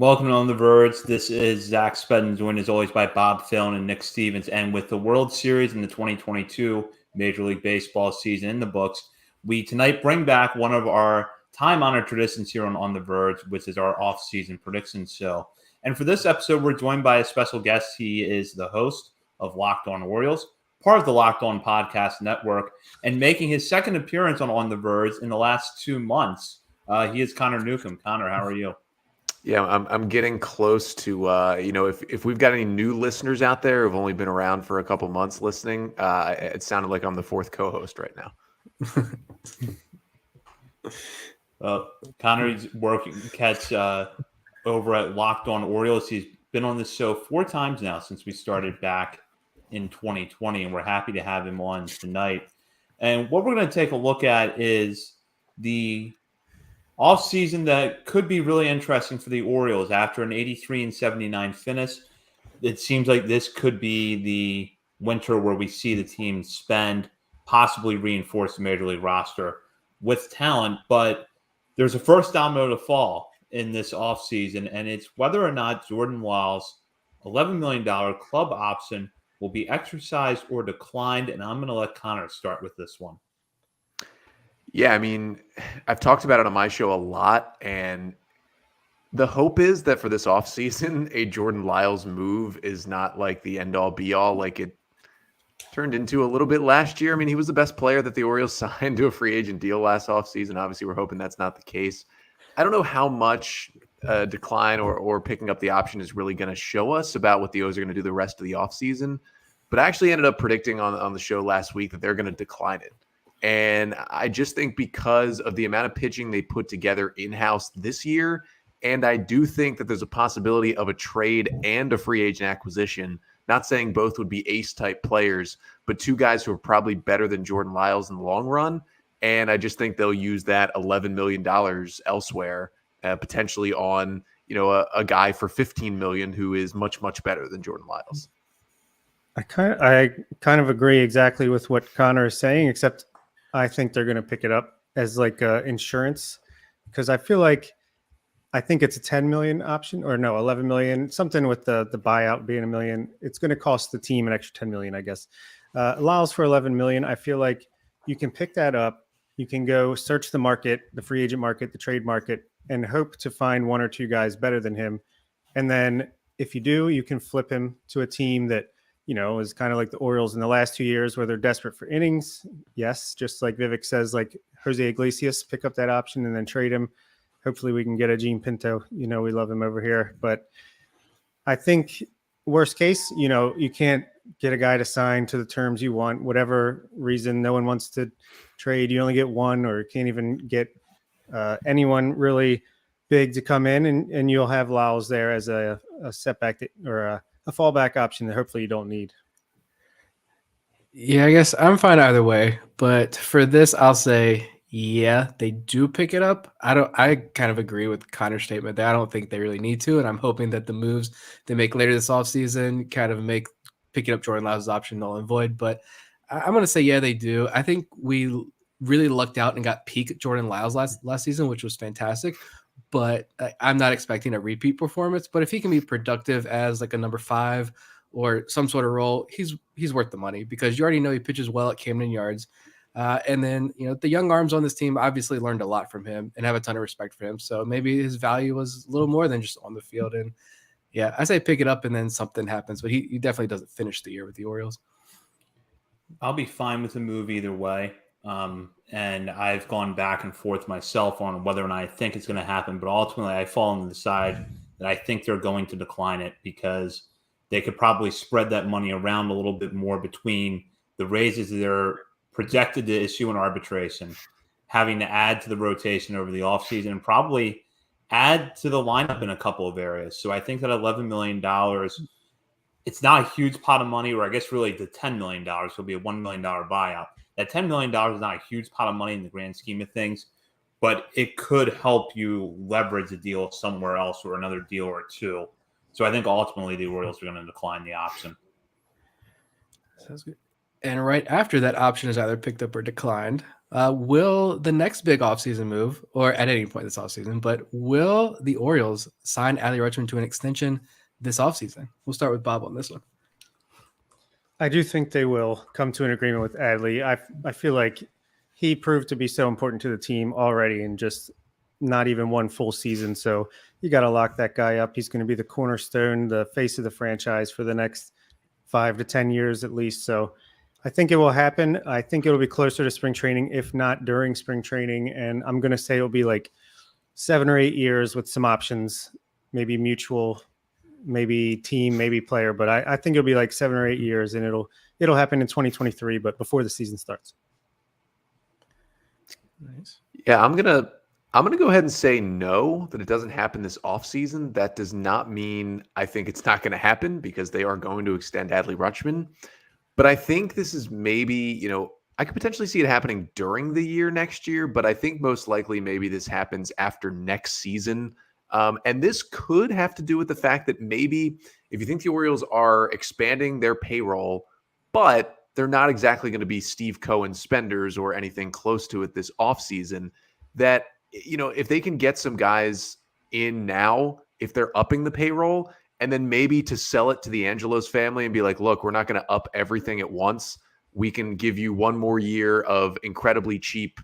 Welcome to On the Verge. This is Zach Spedden, joined as always by Bob Fillon and Nick Stevens. And with the World Series and the 2022 Major League Baseball season in the books, we tonight bring back one of our time-honored traditions here on the Verge, which is our off-season prediction show. And for this episode, we're joined by a special guest. He is the host of Locked On Orioles, part of the Locked On Podcast Network, and making his second appearance on the Verge in the last 2 months. He is Connor Newcomb. Connor, how are you? Yeah, I'm getting close to if we've got any new listeners out there who've only been around for a couple months listening, it sounded like I'm the fourth co-host right now. Connor's working catch over at Locked On Orioles. He's been on this show 4 times now since we started back in 2020, and we're happy to have him on tonight. And what we're going to take a look at is the offseason that could be really interesting for the Orioles after an 83-79 finish. It seems like this could be the winter where we see the team spend, possibly reinforce the Major League roster with talent. But there's a first domino to fall in this offseason, and it's whether or not Jordan Lyles' $11 million club option will be exercised or declined. And I'm going to let Connor start with this one. Yeah, I mean, I've talked about it on my show a lot, and the hope is that for this offseason, a Jordan Lyles move is not like the end-all be-all like it turned into a little bit last year. I mean, he was the best player that the Orioles signed to a free agent deal last offseason. Obviously, we're hoping that's not the case. I don't know how much decline or picking up the option is really going to show us about what the O's are going to do the rest of the offseason, but I actually ended up predicting on the show last week that they're going to decline it. And I just think because of the amount of pitching they put together in-house this year, and I do think that there's a possibility of a trade and a free agent acquisition, not saying both would be ace-type players, but 2 guys who are probably better than Jordan Lyles in the long run. And I just think they'll use that $11 million elsewhere, potentially on a guy for $15 million who is much, much better than Jordan Lyles. I kind of agree exactly with what Connor is saying, except I think they're going to pick it up as like insurance, because I think it's a 10 million option, or no, 11 million, something with the buyout being $1 million. It's going to cost the team an extra 10 million, I guess. Allows for 11 million. I feel like you can pick that up. You can go search the market, the free agent market, the trade market, and hope to find 1 or 2 guys better than him. And then if you do, you can flip him to a team that, is kind of like the Orioles in the last 2 years where they're desperate for innings. Yes, just like Vivek says, like Jose Iglesias, pick up that option and then trade him. Hopefully we can get a Gene Pinto. We love him over here. But I think worst case, you can't get a guy to sign to the terms you want. Whatever reason, no one wants to trade. You only get one, or can't even get anyone really big to come in, and you'll have Lyles there as a setback or a fallback option that hopefully you don't need. Yeah, I guess I'm fine either way. But for this, I'll say, yeah, they do pick it up. I kind of agree with Connor's statement that I don't think they really need to. And I'm hoping that the moves they make later this offseason kind of make picking up Jordan Lyles' option null and void. But I'm going to say, yeah, they do. I think we really lucked out and got peak Jordan Lyles last season, which was fantastic. But I'm not expecting a repeat performance. But if he can be productive as like a number 5 or some sort of role, he's worth the money, because you already know he pitches well at Camden Yards. And then, the young arms on this team obviously learned a lot from him and have a ton of respect for him. So maybe his value was a little more than just on the field. And yeah, I say pick it up and then something happens, but he definitely doesn't finish the year with the Orioles. I'll be fine with the move either way. And I've gone back and forth myself on whether or not I think it's going to happen, but ultimately I fall on the side that I think they're going to decline it, because they could probably spread that money around a little bit more between the raises they're projected to issue in arbitration, having to add to the rotation over the offseason, and probably add to the lineup in a couple of areas. So I think that $11 million, it's not a huge pot of money, or I guess really the $10 million will be a $1 million buyout. That $10 million is not a huge pot of money in the grand scheme of things, but it could help you leverage a deal somewhere else or another deal or 2. So I think ultimately the Orioles are going to decline the option. Sounds good. And right after that option is either picked up or declined, Will the next big offseason move, or at any point this offseason, but will the Orioles sign Adley Rutschman to an extension this offseason? We'll start with Bob on this one. I do think they will come to an agreement with Adley. I feel like he proved to be so important to the team already in just not even one full season. So you got to lock that guy up. He's going to be the cornerstone, the face of the franchise for the next 5 to 10 years at least. So I think it will happen. I think it'll be closer to spring training, if not during spring training. And I'm going to say it'll be like 7 or 8 years with some options, maybe mutual, maybe team, maybe player. But I think it'll be like 7 or 8 years, and it'll happen in 2023, but before the season starts. Nice. Yeah, I'm gonna go ahead and say no, that it doesn't happen this offseason. That does not mean I think it's not going to happen, because they are going to extend Adley Rutschman. But I think this is maybe, I could potentially see it happening during the year next year, but I think most likely maybe this happens after next season. And this could have to do with the fact that maybe if you think the Orioles are expanding their payroll, but they're not exactly going to be Steve Cohen spenders or anything close to it this offseason, that, if they can get some guys in now, if they're upping the payroll, and then maybe to sell it to the Angelos family and be like, look, we're not going to up everything at once. We can give you one more year of incredibly cheap,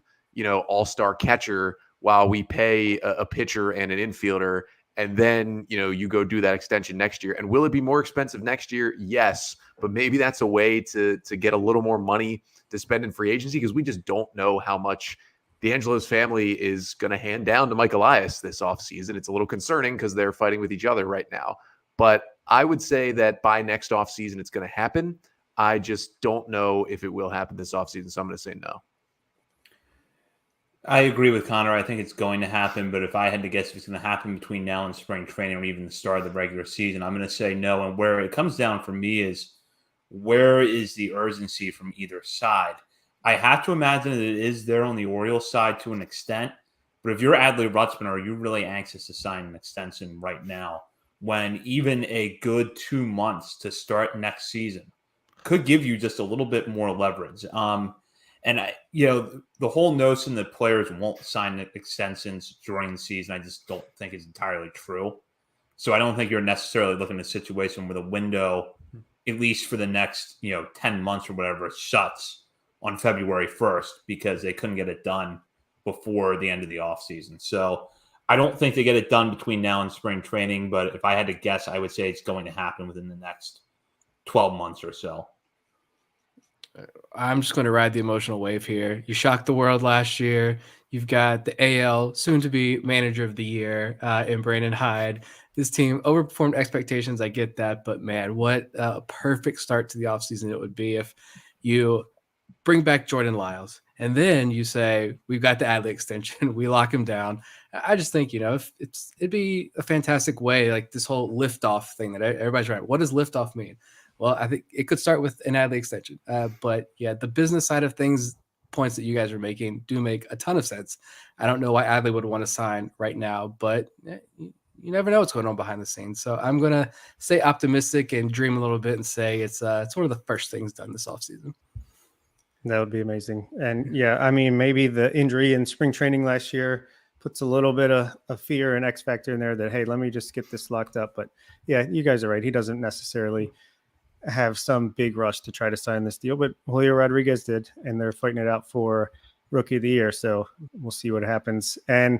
all-star catcher while we pay a pitcher and an infielder. And then, you go do that extension next year. And will it be more expensive next year? Yes. But maybe that's a way to get a little more money to spend in free agency, because we just don't know how much the Angelos family is going to hand down to Mike Elias this offseason. It's a little concerning because they're fighting with each other right now. But I would say that by next offseason, it's going to happen. I just don't know if it will happen this offseason, so I'm going to say no. I agree with Connor. I think it's going to happen, but if I had to guess if it's going to happen between now and spring training or even the start of the regular season, I'm going to say no. And where it comes down for me is, where is the urgency from either side? I have to imagine that it is there on the Orioles side to an extent, but if you're Adley Rutschman, are you really anxious to sign an extension right now, when even a good 2 months to start next season could give you just a little bit more leverage? And the whole notion that players won't sign extensions during the season, I just don't think is entirely true. So I don't think you're necessarily looking at a situation where the window, at least for the next 10 months or whatever, shuts on February 1st because they couldn't get it done before the end of the offseason. So I don't think they get it done between now and spring training, but if I had to guess, I would say it's going to happen within the next 12 months or so. I'm just going to ride the emotional wave here. You shocked the world last year. You've got the AL soon-to-be manager of the year in Brandon Hyde. This team overperformed expectations. I get that, but man, what a perfect start to the offseason it would be if you bring back Jordan Lyles and then you say, we've got the Adley extension. We lock him down. I just think, it'd be a fantastic way, like this whole liftoff thing that everybody's right. What does liftoff mean? Well, I think it could start with an Adley extension. But yeah, the business side of things, points that you guys are making do make a ton of sense. I don't know why Adley would want to sign right now, but you never know what's going on behind the scenes. So I'm going to stay optimistic and dream a little bit and say it's one of the first things done this offseason. That would be amazing. And yeah, I mean, maybe the injury in spring training last year puts a little bit of fear and X factor in there that, hey, let me just get this locked up. But yeah, you guys are right. He doesn't necessarily have some big rush to try to sign this deal, but Julio Rodriguez did, and they're fighting it out for Rookie of the Year. So we'll see what happens. And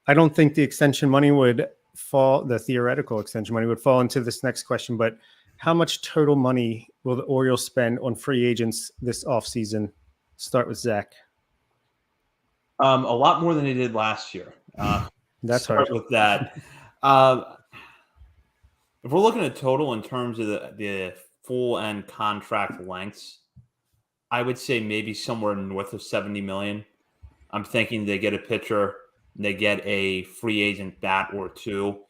I don't think the extension money would fall, the theoretical extension money would fall into this next question, but how much total money will the Orioles spend on free agents this offseason? Start with Zach. A lot more than they did last year. That's start hard. with that. If we're looking at total in terms of the full end contract lengths, I would say maybe somewhere north of $70 million. I'm thinking they get a pitcher, they get a free agent bat or two,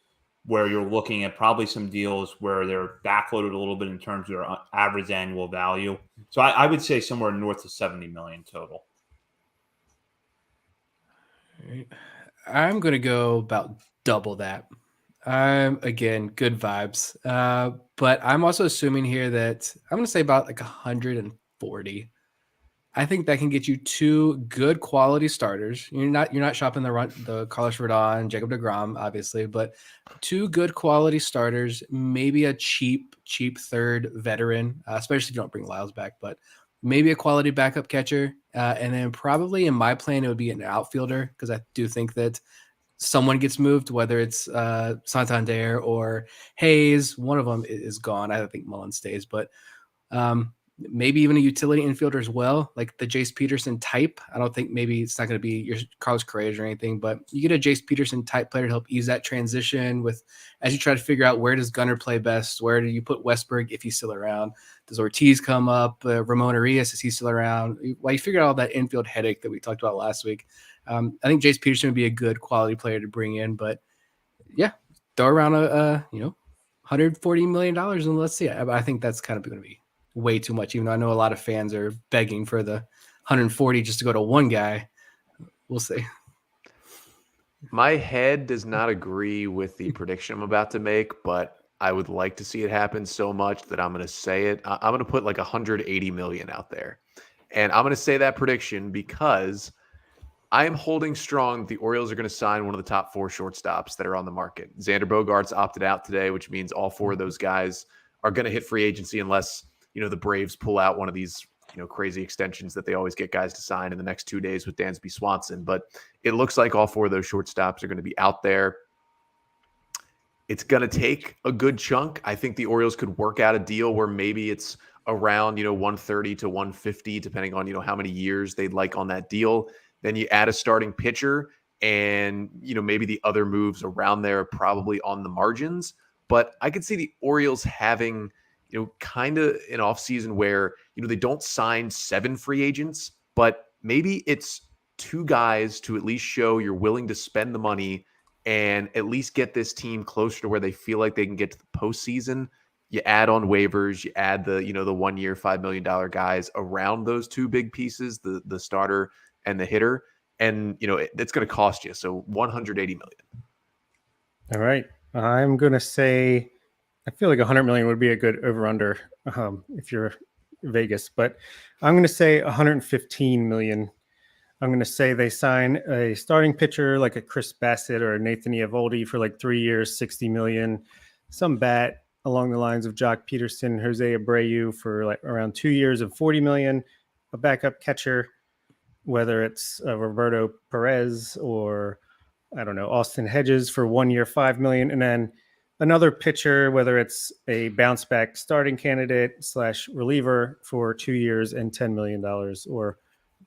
where you're looking at probably some deals where they're backloaded a little bit in terms of their average annual value. So I would say somewhere north of $70 million total. I'm going to go about double that. Again, good vibes. But I'm also assuming here that I'm going to say about like 140. I think that can get you 2 good quality starters. You're not shopping the Carlos Rodon, Jacob deGrom, obviously, but 2 good quality starters, maybe a cheap third veteran, especially if you don't bring Lyles back, but maybe a quality backup catcher. And then probably in my plan, it would be an outfielder, because I do think that someone gets moved, whether it's Santander or Hayes. One of them is gone. I don't think Mullen stays, but maybe even a utility infielder as well, like the Jace Peterson type. I don't think maybe it's not going to be your Carlos Correa or anything, but you get a Jace Peterson type player to help ease that transition with, as you try to figure out where does Gunnar play best, where do you put Westberg if he's still around, does Ortiz come up, Ramon Arias, is he still around? While you figure out all that infield headache that we talked about last week, I think Jace Peterson would be a good quality player to bring in, but yeah, throw around $140 million and let's see. I think that's kind of going to be way too much, even though I know a lot of fans are begging for the 140 just to go to one guy. We'll see. My head does not agree with the prediction I'm about to make, but I would like to see it happen so much that I'm going to say it. I'm going to put like 180 million out there. And I'm going to say that prediction because I am holding strong that the Orioles are going to sign one of the top 4 shortstops that are on the market. Xander Bogaerts opted out today, which means all 4 of those guys are going to hit free agency unless, the Braves pull out one of these, crazy extensions that they always get guys to sign in the next 2 days with Dansby Swanson. But it looks like all 4 of those shortstops are going to be out there. It's going to take a good chunk. I think the Orioles could work out a deal where maybe it's around, 130 to 150, depending on, how many years they'd like on that deal. Then you add a starting pitcher and, maybe the other moves around there are probably on the margins. But I could see the Orioles having, kind of an offseason where, they don't sign 7 free agents, but maybe it's 2 guys to at least show you're willing to spend the money and at least get this team closer to where they feel like they can get to the postseason. You add on waivers, you add the, the 1 year, $5 million guys around those 2 big pieces, the starter and the hitter. And, it's going to cost you. So 180 million. All right. I'm going to say, I feel like 100 million would be a good over under if you're Vegas, but I'm going to say 115 million. I'm going to say they sign a starting pitcher like a Chris Bassett or a Nathan Eovaldi for like 3 years, 60 million. Some bat along the lines of Jock Peterson, Jose Abreu for like around 2 years of 40 million. A backup catcher, whether it's Roberto Perez or I don't know, Austin Hedges for 1 year, 5 million. And then another pitcher, whether it's a bounce back starting candidate / reliever for 2 years and $10 million, or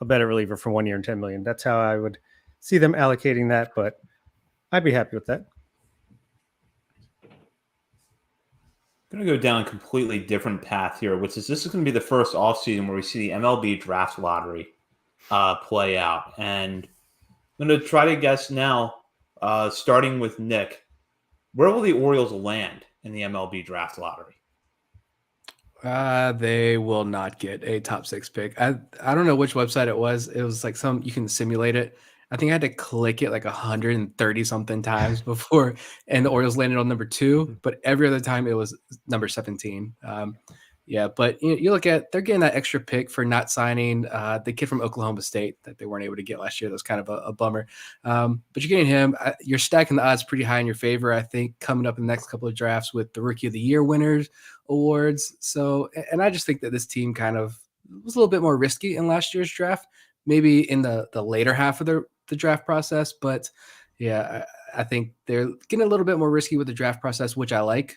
a better reliever for 1 year and 10 million. That's how I would see them allocating that, but I'd be happy with that. I'm going to go down a completely different path here, which is this is going to be the first offseason where we see the MLB draft lottery play out. And I'm going to try to guess now, starting with Nick, where will the Orioles land in the MLB draft lottery? They will not get a top 6 pick. I don't know which website it was. It was like you can simulate it. I think I had to click it like 130 something times before, and the Orioles landed on number 2, but every other time it was number 17. Yeah, but you look at, they're getting that extra pick for not signing the kid from Oklahoma State that they weren't able to get last year. That was kind of a bummer. But you're getting him. You're stacking the odds pretty high in your favor, I think, coming up in the next couple of drafts with the Rookie of the Year winners awards. So, and I just think that this team kind of was a little bit more risky in last year's draft, maybe in the later half of the draft process. But yeah, I think they're getting a little bit more risky with the draft process, which I like.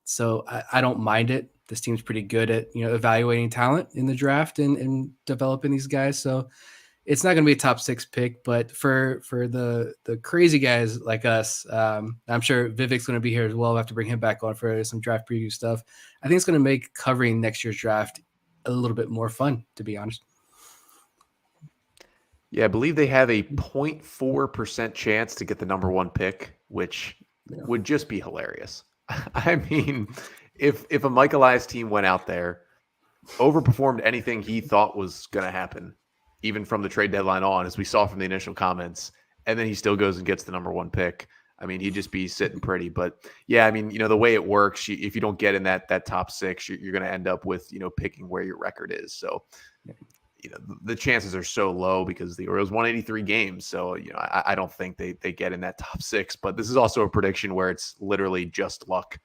So I don't mind it. This team's pretty good at, evaluating talent in the draft and developing these guys. So it's not going to be a top 6 pick, but for the crazy guys like us, I'm sure Vivek's going to be here as well. We'll have to bring him back on for some draft preview stuff. I think it's going to make covering next year's draft a little bit more fun, to be honest. Yeah, I believe they have a 0.4% chance to get the number 1 pick, which would just be hilarious. I mean, if a Mike Elias team went out there, overperformed anything he thought was going to happen, even from the trade deadline on, as we saw from the initial comments, and then he still goes and gets the number 1 pick, I mean, he'd just be sitting pretty. But yeah, I mean, the way it works, if you don't get in that top 6, you're going to end up with, picking where your record is. So the chances are so low because the Orioles won 83 games. So, I don't think they get in that top 6, but this is also a prediction where it's literally just luck.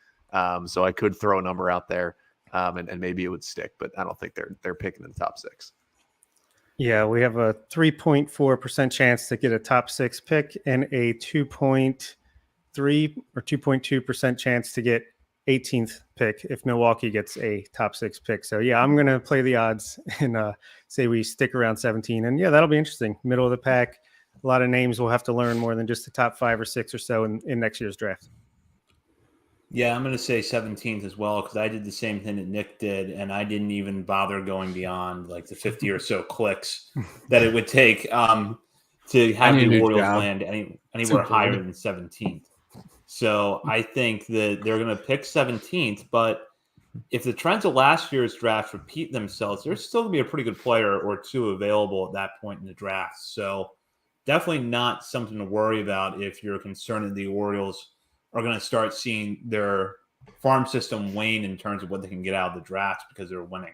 So I could throw a number out there and maybe it would stick, but I don't think they're picking in the top 6. Yeah, we have a 3.4% chance to get a top 6 pick and a 2.3 or 2.2% chance to get 18th pick if Milwaukee gets a top 6 pick. So yeah, I'm going to play the odds and say we stick around 17. And yeah, that'll be interesting. Middle of the pack. A lot of names we'll have to learn more than just the top 5 or 6 or so in next year's draft. Yeah, I'm going to say 17th as well because I did the same thing that Nick did, and I didn't even bother going beyond like the 50 or so clicks that it would take to have the Orioles land anywhere higher than 17th. So I think that they're going to pick 17th, but if the trends of last year's draft repeat themselves, there's still going to be a pretty good player or two available at that point in the draft. So definitely not something to worry about if you're concerned that the Orioles are going to start seeing their farm system wane in terms of what they can get out of the draft because they're winning.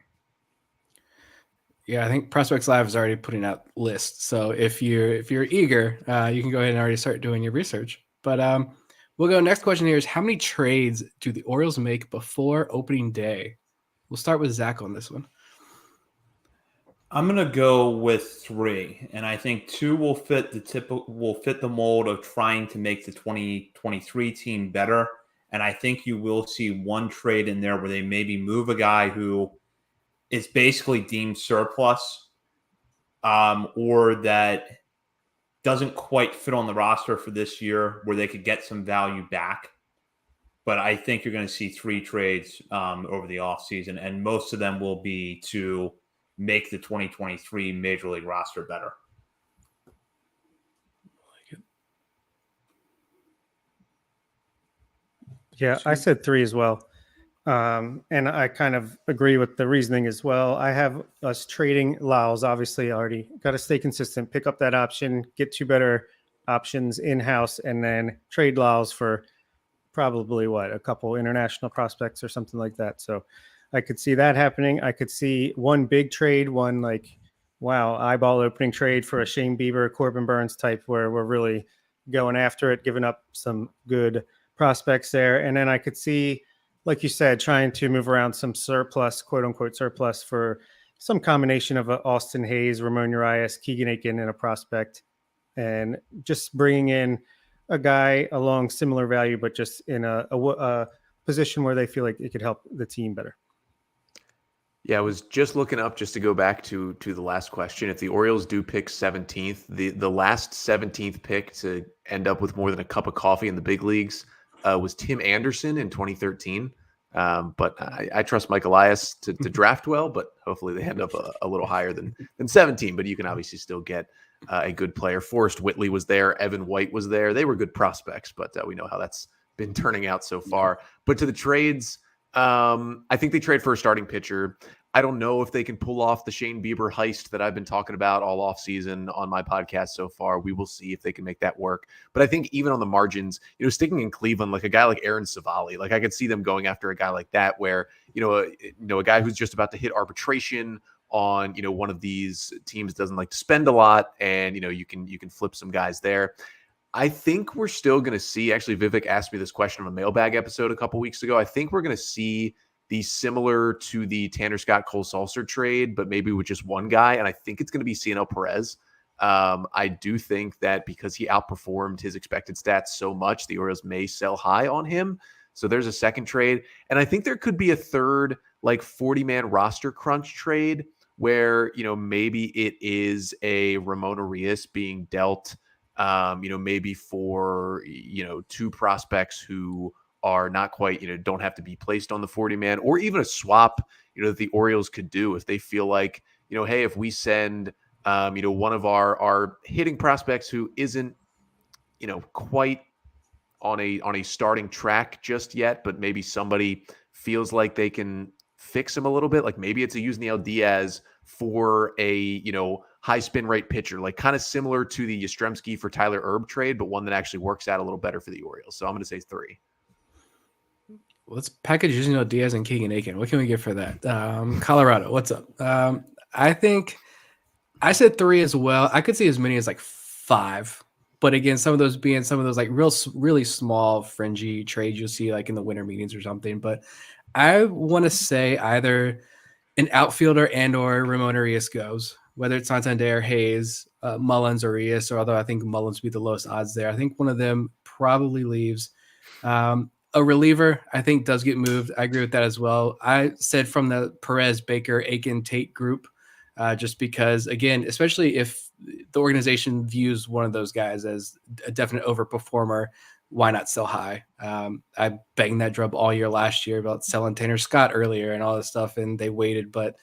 Yeah, I think Prospects Live is already putting out lists. So if you're eager, you can go ahead and already start doing your research. But we'll go. Next question here is how many trades do the Orioles make before opening day? We'll start with Zach on this one. I'm going to go with 3, and I think 2 will fit the mold of trying to make the 2023 team better. And I think you will see 1 trade in there where they maybe move a guy who is basically deemed surplus or that doesn't quite fit on the roster for this year where they could get some value back. But I think you're going to see 3 trades over the offseason, and most of them will be to make the 2023 Major League roster better. Yeah, I said 3 as well. And I kind of agree with the reasoning as well. I have us trading Lyles, obviously already got to stay consistent, pick up that option, get 2 better options in-house, and then trade Lyles for probably a couple international prospects or something like that. So I could see that happening. I could see 1 big trade, one eyeball opening trade for a Shane Bieber, Corbin Burns type where we're really going after it, giving up some good prospects there. And then I could see, like you said, trying to move around some surplus, quote unquote surplus for some combination of Austin Hayes, Ramon Urias, Keegan Aiken, and a prospect, and just bringing in a guy along similar value, but just in a position where they feel like it could help the team better. Yeah, I was just looking up just to go back to the last question. If the Orioles do pick 17th, the last 17th pick to end up with more than a cup of coffee in the big leagues was Tim Anderson in 2013. But I trust Mike Elias to draft well, but hopefully they end up a little higher than 17. But you can obviously still get a good player. Forrest Whitley was there. Evan White was there. They were good prospects, but we know how that's been turning out so far. But to the trades, I think they trade for a starting pitcher. I don't know if they can pull off the Shane Bieber heist that I've been talking about all offseason on my podcast so far. We will see if they can make that work. But I think even on the margins, sticking in Cleveland, like a guy like Aaron Savali, like I could see them going after a guy like that where, a guy who's just about to hit arbitration on, one of these teams doesn't like to spend a lot and, you can flip some guys there. I think we're still going to see, actually Vivek asked me this question on a mailbag episode a couple weeks ago. I think we're going to see the similar to the Tanner Scott Cole Sulser trade, but maybe with just one guy. And I think it's going to be Cionel Perez. I do think that because he outperformed his expected stats so much, the Orioles may sell high on him. So there's a second trade. And I think there could be a third, like 40-man roster crunch trade where, maybe it is a Ramon Urias being dealt, maybe for, 2 prospects who are not quite, don't have to be placed on the 40-man, or even a swap, that the Orioles could do if they feel like, hey, if we send, one of our hitting prospects who isn't, quite on a starting track just yet, but maybe somebody feels like they can fix him a little bit. Like maybe it's a Yusniel Diaz for a, high spin rate pitcher, like kind of similar to the Yastrzemski for Tyler Erb trade, but one that actually works out a little better for the Orioles. So I'm going to say 3. Let's package Diaz and Keegan Aiken. What can we get for that? Colorado, what's up? I think I said 3 as well. I could see as many as like 5. But again, some of those being some of those like really small fringy trades you'll see like in the winter meetings or something. But I want to say either an outfielder and or Ramon Arias goes, whether it's Santander, Hayes, Mullins, or Arias, or although I think Mullins would be the lowest odds there. I think one of them probably leaves. A reliever, I think, does get moved. I agree with that as well. I said from the Perez, Baker, Aiken, Tate group, just because, again, especially if the organization views one of those guys as a definite overperformer, why not sell high? I banged that drum all year last year about selling Tanner Scott earlier and all this stuff, and they waited. But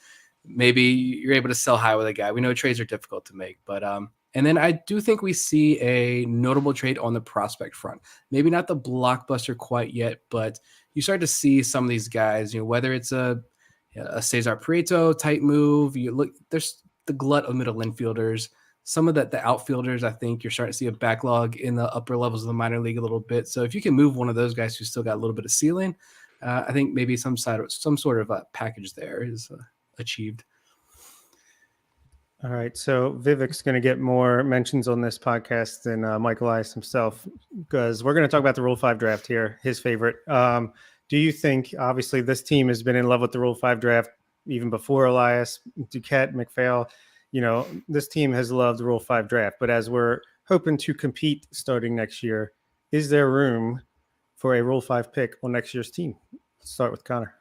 maybe you're able to sell high with a guy. We know trades are difficult to make, but and then I do think we see a notable trade on the prospect front. Maybe not the blockbuster quite yet, but you start to see some of these guys, whether it's a Cesar Prieto type move, you look, there's the glut of middle infielders. Some of the outfielders, I think you're starting to see a backlog in the upper levels of the minor league a little bit. So if you can move one of those guys who's still got a little bit of ceiling, I think maybe some sort of a package there is achieved. All right, so Vivek's going to get more mentions on this podcast than Michael Elias himself, because we're going to talk about the Rule 5 draft here, his favorite. Do you think, obviously, this team has been in love with the Rule 5 draft even before Elias, Duquette, McPhail? This team has loved the Rule 5 draft, but as we're hoping to compete starting next year, is there room for a Rule 5 pick on next year's team? Let's start with Connor.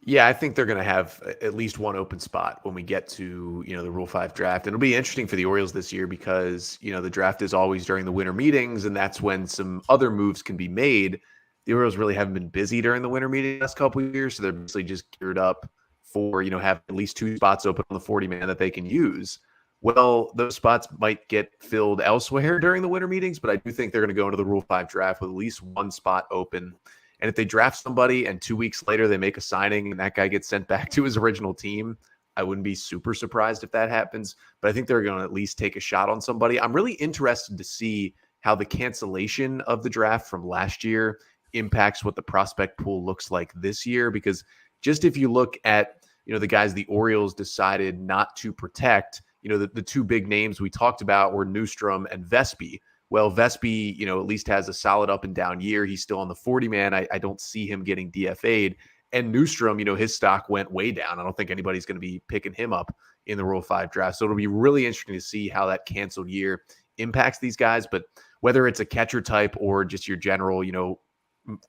Yeah, I think they're going to have at least one open spot when we get to, the Rule 5 draft. And it'll be interesting for the Orioles this year because, the draft is always during the winter meetings, and that's when some other moves can be made. The Orioles really haven't been busy during the winter meeting the last couple of years, so they're basically just geared up for, have at least 2 spots open on the 40-man that they can use. Well, those spots might get filled elsewhere during the winter meetings, but I do think they're going to go into the Rule 5 draft with at least one spot open. And if they draft somebody and 2 weeks later they make a signing and that guy gets sent back to his original team, I wouldn't be super surprised if that happens. But I think they're going to at least take a shot on somebody. I'm really interested to see how the cancellation of the draft from last year impacts what the prospect pool looks like this year. Because just if you look at, the guys the Orioles decided not to protect, the 2 big names we talked about were Newstrom and Vespi. Well, Vespi, at least has a solid up and down year. He's still on the 40-man. I don't see him getting DFA'd. And Newstrom, his stock went way down. I don't think anybody's going to be picking him up in the Rule 5 draft. So it'll be really interesting to see how that canceled year impacts these guys. But whether it's a catcher type or just your general,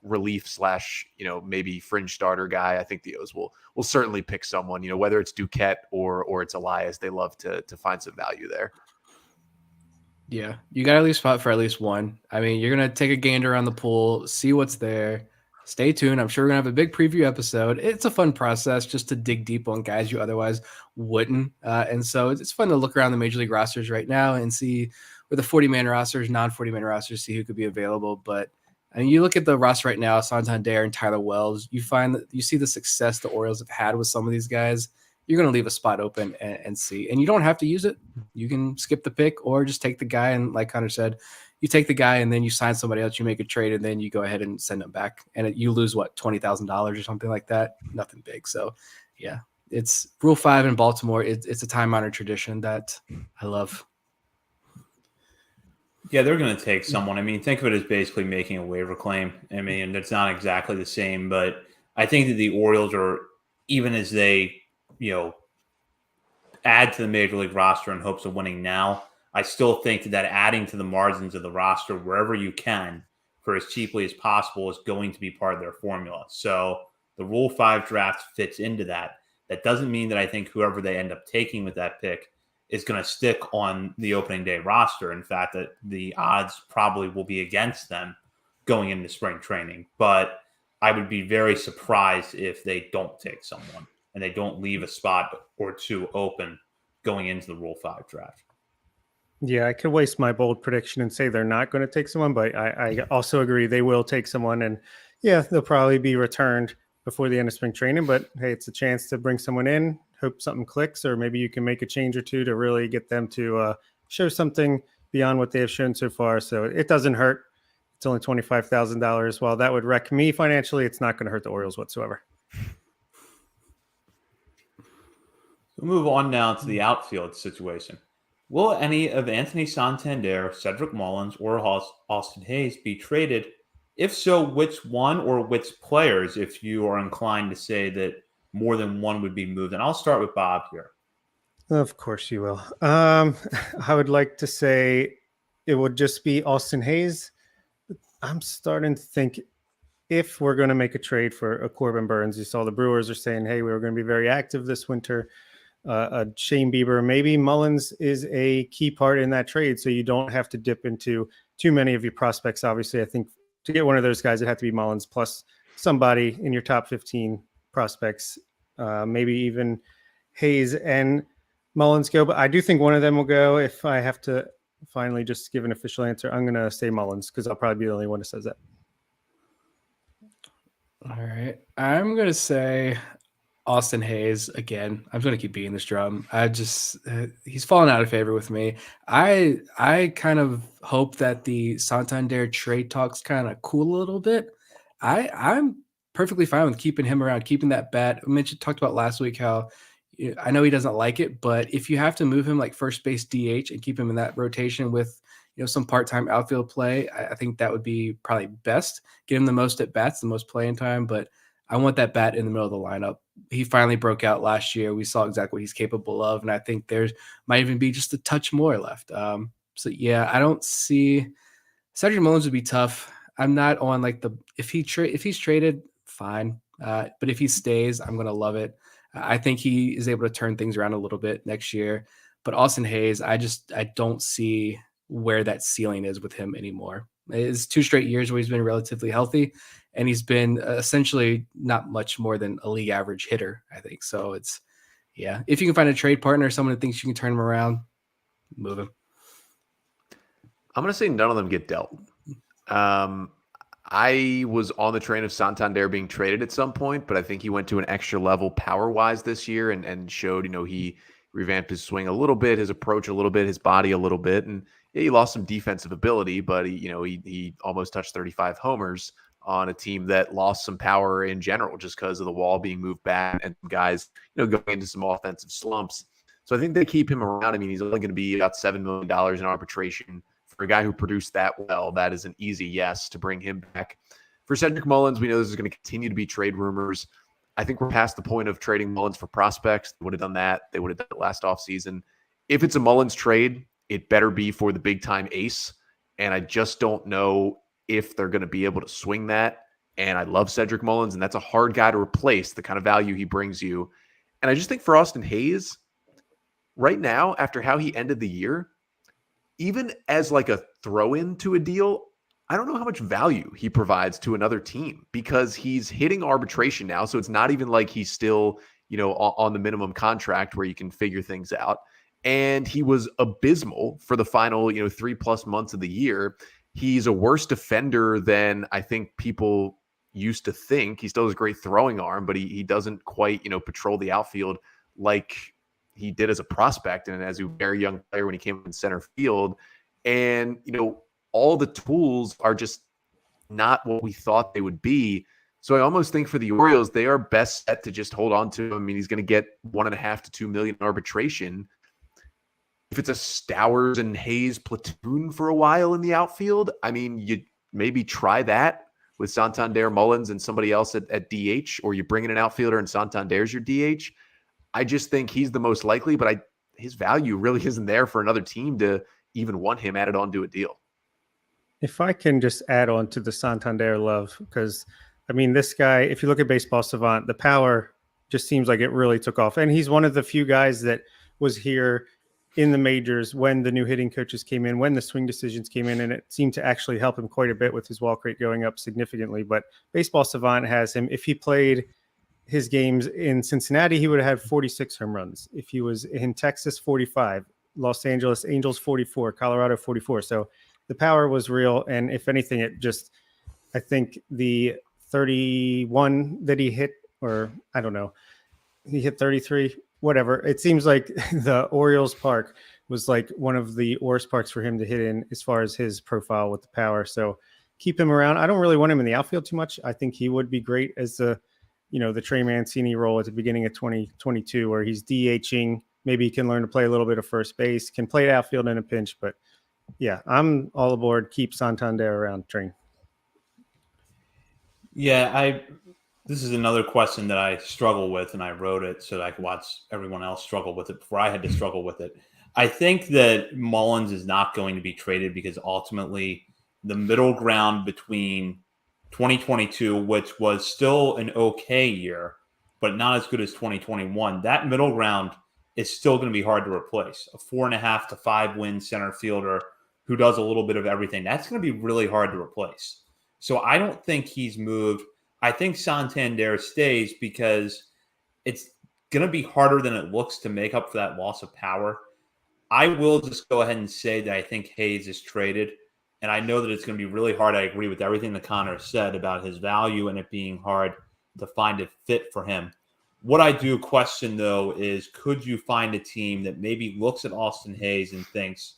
relief / maybe fringe starter guy, I think the O's will certainly pick someone, whether it's Duquette or it's Elias. They love to find some value there. Yeah, you got to at least spot for at least one. I mean, you're going to take a gander around the pool, see what's there. Stay tuned. I'm sure we're going to have a big preview episode. It's a fun process just to dig deep on guys you otherwise wouldn't. And so it's fun to look around the major league rosters right now and see where the 40-man rosters, non-40-man rosters, see who could be available. But I mean, you look at the roster right now, Santander and Tyler Wells, you find that you see the success the Orioles have had with some of these guys. You're going to leave a spot open and see. And you don't have to use it. You can skip the pick or just take the guy. And like Connor said, you take the guy and then you sign somebody else, you make a trade, and then you go ahead and send them back. And you lose, $20,000 or something like that? Nothing big. So, yeah, it's Rule 5 in Baltimore. It's a time-honored tradition that I love. Yeah, they're going to take someone. I mean, think of it as basically making a waiver claim. I mean, it's not exactly the same, but I think that the Orioles are, even as they add to the major league roster in hopes of winning now, I still think that adding to the margins of the roster wherever you can for as cheaply as possible is going to be part of their formula. So the Rule 5 draft fits into that. That doesn't mean that I think whoever they end up taking with that pick is going to stick on the opening day roster. In fact, that the odds probably will be against them going into spring training. But I would be very surprised if they don't take someone and they don't leave a spot or 2 open going into the Rule 5 draft. Yeah, I could waste my bold prediction and say they're not going to take someone, but I also agree they will take someone. And yeah, they'll probably be returned before the end of spring training. But hey, it's a chance to bring someone in, hope something clicks, or maybe you can make a change or 2 to really get them to show something beyond what they have shown so far. So it doesn't hurt. It's only $25,000. While that would wreck me financially, it's not going to hurt the Orioles whatsoever. We'll move on now to the outfield situation. Will any of Anthony Santander, Cedric Mullins, or Austin Hayes be traded? If so, which one or which players, if you are inclined to say that more than one would be moved? And I'll start with Bob here. Of course you will. I would like to say it would just be Austin Hayes. I'm starting to think if we're going to make a trade for a Corbin Burns, you saw the Brewers are saying, hey, we were going to be very active this winter. Shane Bieber, maybe Mullins is a key part in that trade. So you don't have to dip into too many of your prospects. Obviously, I think to get one of those guys, it had to be Mullins plus somebody in your top 15 prospects, maybe even Hayes and Mullins go. But I do think one of them will go. If I have to finally just give an official answer, I'm going to say Mullins because I'll probably be the only one that says that. All right. I'm going to say Austin Hayes again. I'm going to keep beating this drum. He's fallen out of favor with me. I kind of hope that the Santander trade talks kind of cool a little bit. I'm perfectly fine with keeping him around, keeping that bat. Talked about last week how I know he doesn't like it, but if you have to move him like first base DH and keep him in that rotation with some part-time outfield play, I think that would be probably best. Get him the most at bats, the most playing time, but I want that bat in the middle of the lineup. He finally broke out last year. We saw exactly what he's capable of, and I think there's might even be just a touch more left. So yeah, I don't see Cedric Mullins would be tough. I'm not on like if he's traded, fine. But if he stays, I'm gonna love it. I think he is able to turn things around a little bit next year. But Austin Hayes, I don't see where that ceiling is with him anymore. It's 2 straight years where he's been relatively healthy, and he's been essentially not much more than a league average hitter, I think. So if you can find a trade partner, someone that thinks you can turn him around, move him. I'm going to say none of them get dealt. I was on the train of Santander being traded at some point, but I think he went to an extra level power-wise this year and showed, he revamped his swing a little bit, his approach a little bit, his body a little bit, and he lost some defensive ability, but he almost touched 35 homers on a team that lost some power in general just because of the wall being moved back and guys, going into some offensive slumps. So I think they keep him around. I mean, he's only going to be about $7 million in arbitration. For a guy who produced that well, that is an easy yes to bring him back. For Cedric Mullins, we know this is going to continue to be trade rumors. I think we're past the point of trading Mullins for prospects. They would have done that. They would have done it last offseason. If it's a Mullins trade, it better be for the big-time ace, and I just don't know if they're going to be able to swing that. And I love Cedric Mullins, and that's a hard guy to replace, the kind of value he brings you. And I just think for Austin Hayes, right now, after how he ended the year, even as like a throw-in to a deal, I don't know how much value he provides to another team because he's hitting arbitration now. So it's not even like he's still, on the minimum contract where you can figure things out. And he was abysmal for the final, 3+ months of the year. He's a worse defender than I think people used to think. He still has a great throwing arm, but he doesn't quite, patrol the outfield like he did as a prospect and as a very young player when he came in center field. And, all the tools are just not what we thought they would be. So I almost think for the Orioles, they are best set to just hold on to him. I mean, he's going to get $1.5 to $2 million arbitration. If it's a Stowers and Hayes platoon for a while in the outfield, I mean, you maybe try that with Santander, Mullins, and somebody else at DH, or you bring in an outfielder and Santander's your DH. I just think he's the most likely, but his value really isn't there for another team to even want him added onto a deal. If I can just add on to the Santander love, because, I mean, this guy, if you look at Baseball Savant, the power just seems like it really took off. And he's one of the few guys that was here in the majors when the new hitting coaches came in, when the swing decisions came in, and it seemed to actually help him quite a bit with his walk rate going up significantly. But Baseball Savant has him. If he played his games in Cincinnati, he would have had 46 home runs. If he was in Texas, 45, Los Angeles Angels, 44, Colorado, 44. So the power was real. And if anything, I think the 31 that he hit, or I don't know, he hit 33, whatever. It seems like the Orioles park was like one of the worst parks for him to hit in as far as his profile with the power. So keep him around. I don't really want him in the outfield too much. I think he would be great as a, the Trey Mancini role at the beginning of 2022, where he's DHing. Maybe he can learn to play a little bit of first base, can play outfield in a pinch. But yeah, I'm all aboard. Keep Santander around train. Yeah, this is another question that I struggle with, and I wrote it so that I could watch everyone else struggle with it before I had to struggle with it. I think that Mullins is not going to be traded because ultimately the middle ground between 2022, which was still an okay year, but not as good as 2021, that middle ground is still going to be hard to replace. A 4.5 to 5 win center fielder who does a little bit of everything, that's going to be really hard to replace. So I don't think he's moved. I think Santander stays because it's going to be harder than it looks to make up for that loss of power. I will just go ahead and say that I think Hayes is traded, and I know that it's going to be really hard. I agree with everything that Connor said about his value and it being hard to find a fit for him. What I do question, though, is could you find a team that maybe looks at Austin Hayes and thinks,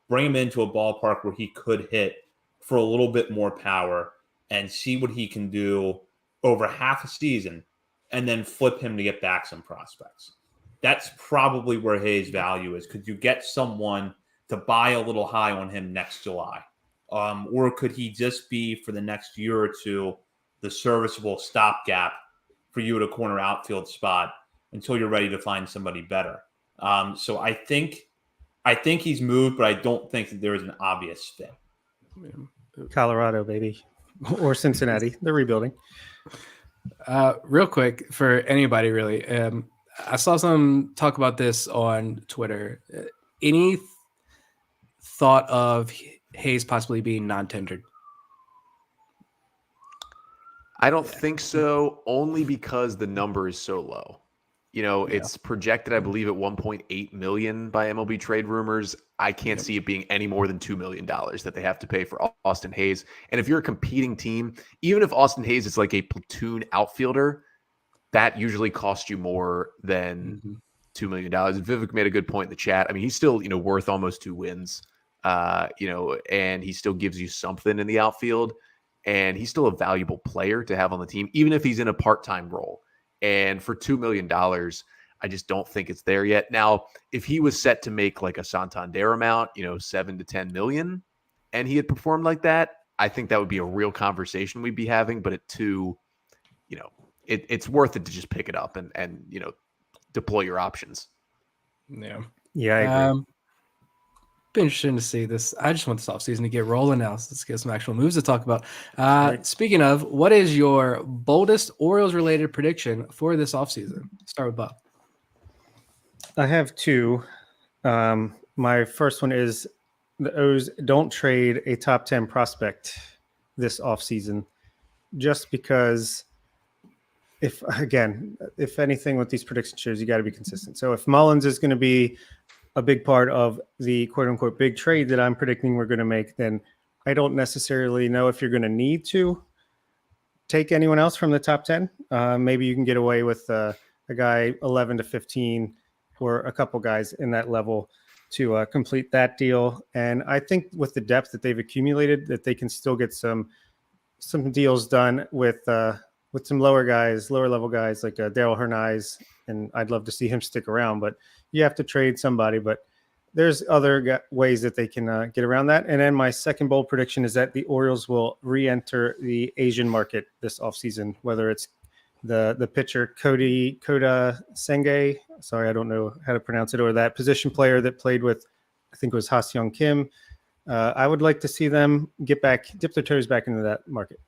bring him into a ballpark where he could hit for a little bit more power and see what he can do over half a season and then flip him to get back some prospects. That's probably where Hayes' value is. Could you get someone to buy a little high on him next July? Or could he just be, for the next year or two, the serviceable stopgap for you at a corner outfield spot until you're ready to find somebody better? So I think he's moved, but I don't think that there is an obvious fit. Colorado, baby. Or Cincinnati. They're rebuilding. Real quick, for anybody really, I saw some talk about this on Twitter. Any thought of Hayes possibly being non-tendered? I don't think so, only because the number is so low. It's projected, I believe, at $1.8 million by MLB Trade Rumors. I can't see it being any more than $2 million that they have to pay for Austin Hayes. And if you're a competing team, even if Austin Hayes is like a platoon outfielder, that usually costs you more than $2 million. And Vivek made a good point in the chat. I mean, he's still, worth almost 2 wins, and he still gives you something in the outfield. And he's still a valuable player to have on the team, even if he's in a part-time role. And for $2 million, I just don't think it's there yet. Now, if he was set to make like a Santander amount, 7 to 10 million, and he had performed like that, I think that would be a real conversation we'd be having. But at 2, it's worth it to just pick it up and deploy your options. Yeah, I agree. Be interesting to see this. I just want this offseason to get rolling now. So let's get some actual moves to talk about. Speaking of, what is your boldest Orioles-related prediction for this offseason? Start with Bob. I have 2. My first one is the O's don't trade a top 10 prospect this offseason, just because if anything with these prediction shows, you got to be consistent. So if Mullins is going to be a big part of the quote unquote big trade that I'm predicting we're going to make, then I don't necessarily know if you're going to need to take anyone else from the top 10. Maybe you can get away with a guy 11 to 15 or a couple guys in that level to complete that deal. And I think with the depth that they've accumulated, that they can still get some deals done with some lower level guys like Darryl Hernandez. And I'd love to see him stick around, but you have to trade somebody. But there's other ways that they can get around that. And then my second bold prediction is that the Orioles will re-enter the Asian market this offseason, whether it's the pitcher Koda Senge, sorry, I don't know how to pronounce it, or that position player that played with, I think it was Ha-Seong Kim. I would like to see them dip their toes back into that market.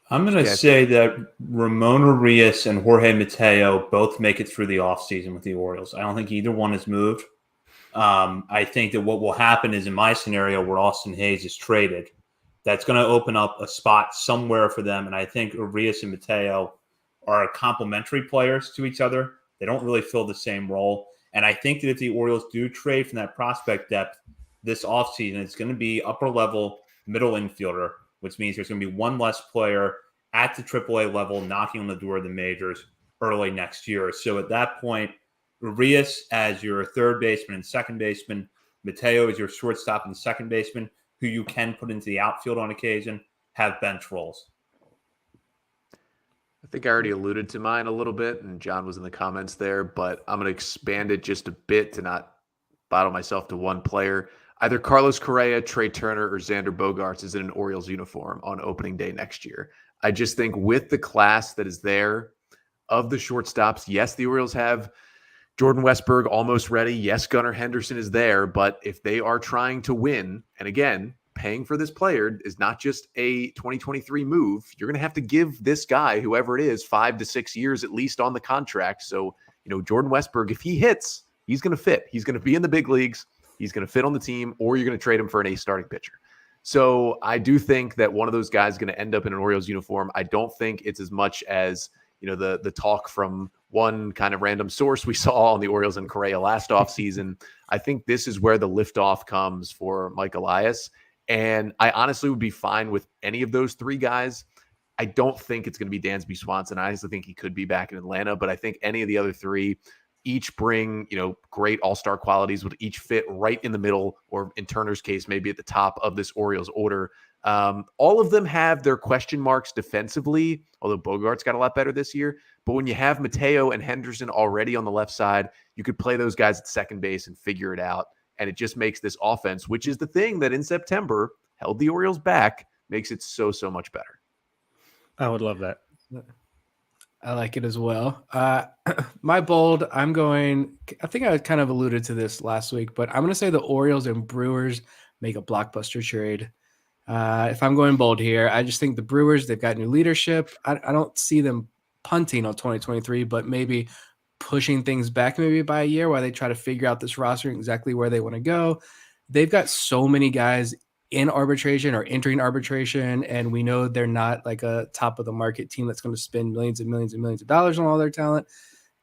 I'm going to say that Ramon Urias and Jorge Mateo both make it through the offseason with the Orioles. I don't think either one has moved. I think that what will happen is, in my scenario where Austin Hayes is traded, that's going to open up a spot somewhere for them. And I think Urias and Mateo are complementary players to each other. They don't really fill the same role. And I think that if the Orioles do trade from that prospect depth this offseason, it's going to be upper level middle infielder, which means there's going to be one less player at the AAA level knocking on the door of the majors early next year. So at that point, Urias as your third baseman and second baseman, Mateo as your shortstop and second baseman, who you can put into the outfield on occasion, have bench roles. I think I already alluded to mine a little bit, and John was in the comments there, but I'm going to expand it just a bit to not bottle myself to one player. Either Carlos Correa, Trey Turner, or Xander Bogaerts is in an Orioles uniform on opening day next year. I just think with the class that is there of the shortstops, yes, the Orioles have Jordan Westberg almost ready. Yes, Gunnar Henderson is there, but if they are trying to win, and again, paying for this player is not just a 2023 move. You're going to have to give this guy, whoever it is, 5 to 6 years at least on the contract. So, Jordan Westberg, if he hits, he's going to fit. He's going to be in the big leagues. He's going to fit on the team, or you're going to trade him for an ace starting pitcher. So I do think that one of those guys is going to end up in an Orioles uniform. I don't think it's as much as, the talk from one kind of random source we saw on the Orioles and Correa last offseason. I think this is where the liftoff comes for Mike Elias. And I honestly would be fine with any of those three guys. I don't think it's going to be Dansby Swanson. I honestly think he could be back in Atlanta, but I think any of the other three each bring, great all-star qualities, would each fit right in the middle, or in Turner's case, maybe at the top of this Orioles order. All of them have their question marks defensively, although Bogart's got a lot better this year. But when you have Mateo and Henderson already on the left side, you could play those guys at second base and figure it out. And it just makes this offense, which is the thing that in September held the Orioles back, makes it so much better. I would love that. I like it as well. My bold, I think I kind of alluded to this last week, but I'm going to say the Orioles and Brewers make a blockbuster trade. If I'm going bold here, I just think the Brewers, they've got new leadership. I don't see them punting on 2023, but maybe pushing things back maybe by a year while they try to figure out this roster and exactly where they want to go. They've got so many guys in arbitration or entering arbitration, and we know they're not like a top of the market team that's going to spend millions and millions and millions of dollars on all their talent.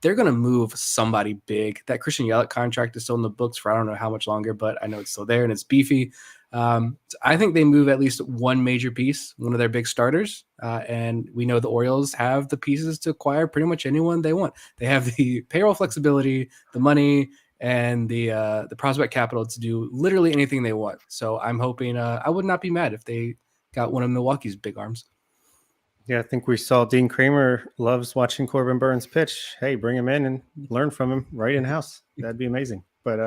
They're going to move somebody big. That Christian Yelich contract is still in the books for I don't know how much longer, but I know it's still there and it's beefy. So I think they move at least one major piece, one of their big starters. And we know the Orioles have the pieces to acquire pretty much anyone they want. They have the payroll flexibility, the money, and the prospect capital to do literally anything they want. So I'm hoping I would not be mad if they got one of Milwaukee's big arms. Yeah, I think we saw Dean Kramer loves watching Corbin Burns pitch. Hey, bring him in and learn from him right in-house. That'd be amazing. But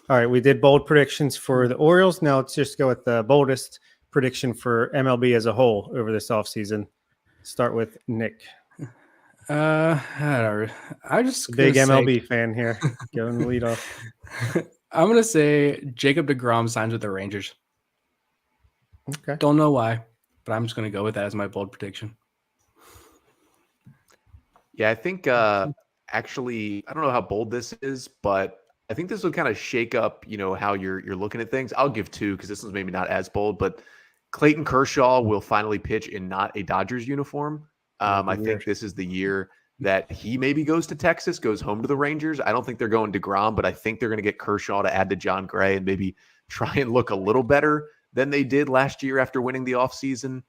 all right, we did bold predictions for the Orioles. Now let's just go with the boldest prediction for MLB as a whole over this offseason. Start with Nick. I just big MLB fan here. Going the lead off. I'm gonna say Jacob deGrom signs with the Rangers. Okay. Don't know why, but I'm just gonna go with that as my bold prediction. Yeah, I think actually, I don't know how bold this is, but I think this will kind of shake up, how you're looking at things. I'll give two because this one's maybe not as bold, but Clayton Kershaw will finally pitch in not a Dodgers uniform. I think this is the year that he maybe goes to Texas, goes home to the Rangers. I don't think they're going DeGrom, but I think they're going to get Kershaw to add to John Gray and maybe try and look a little better than they did last year after winning the offseason.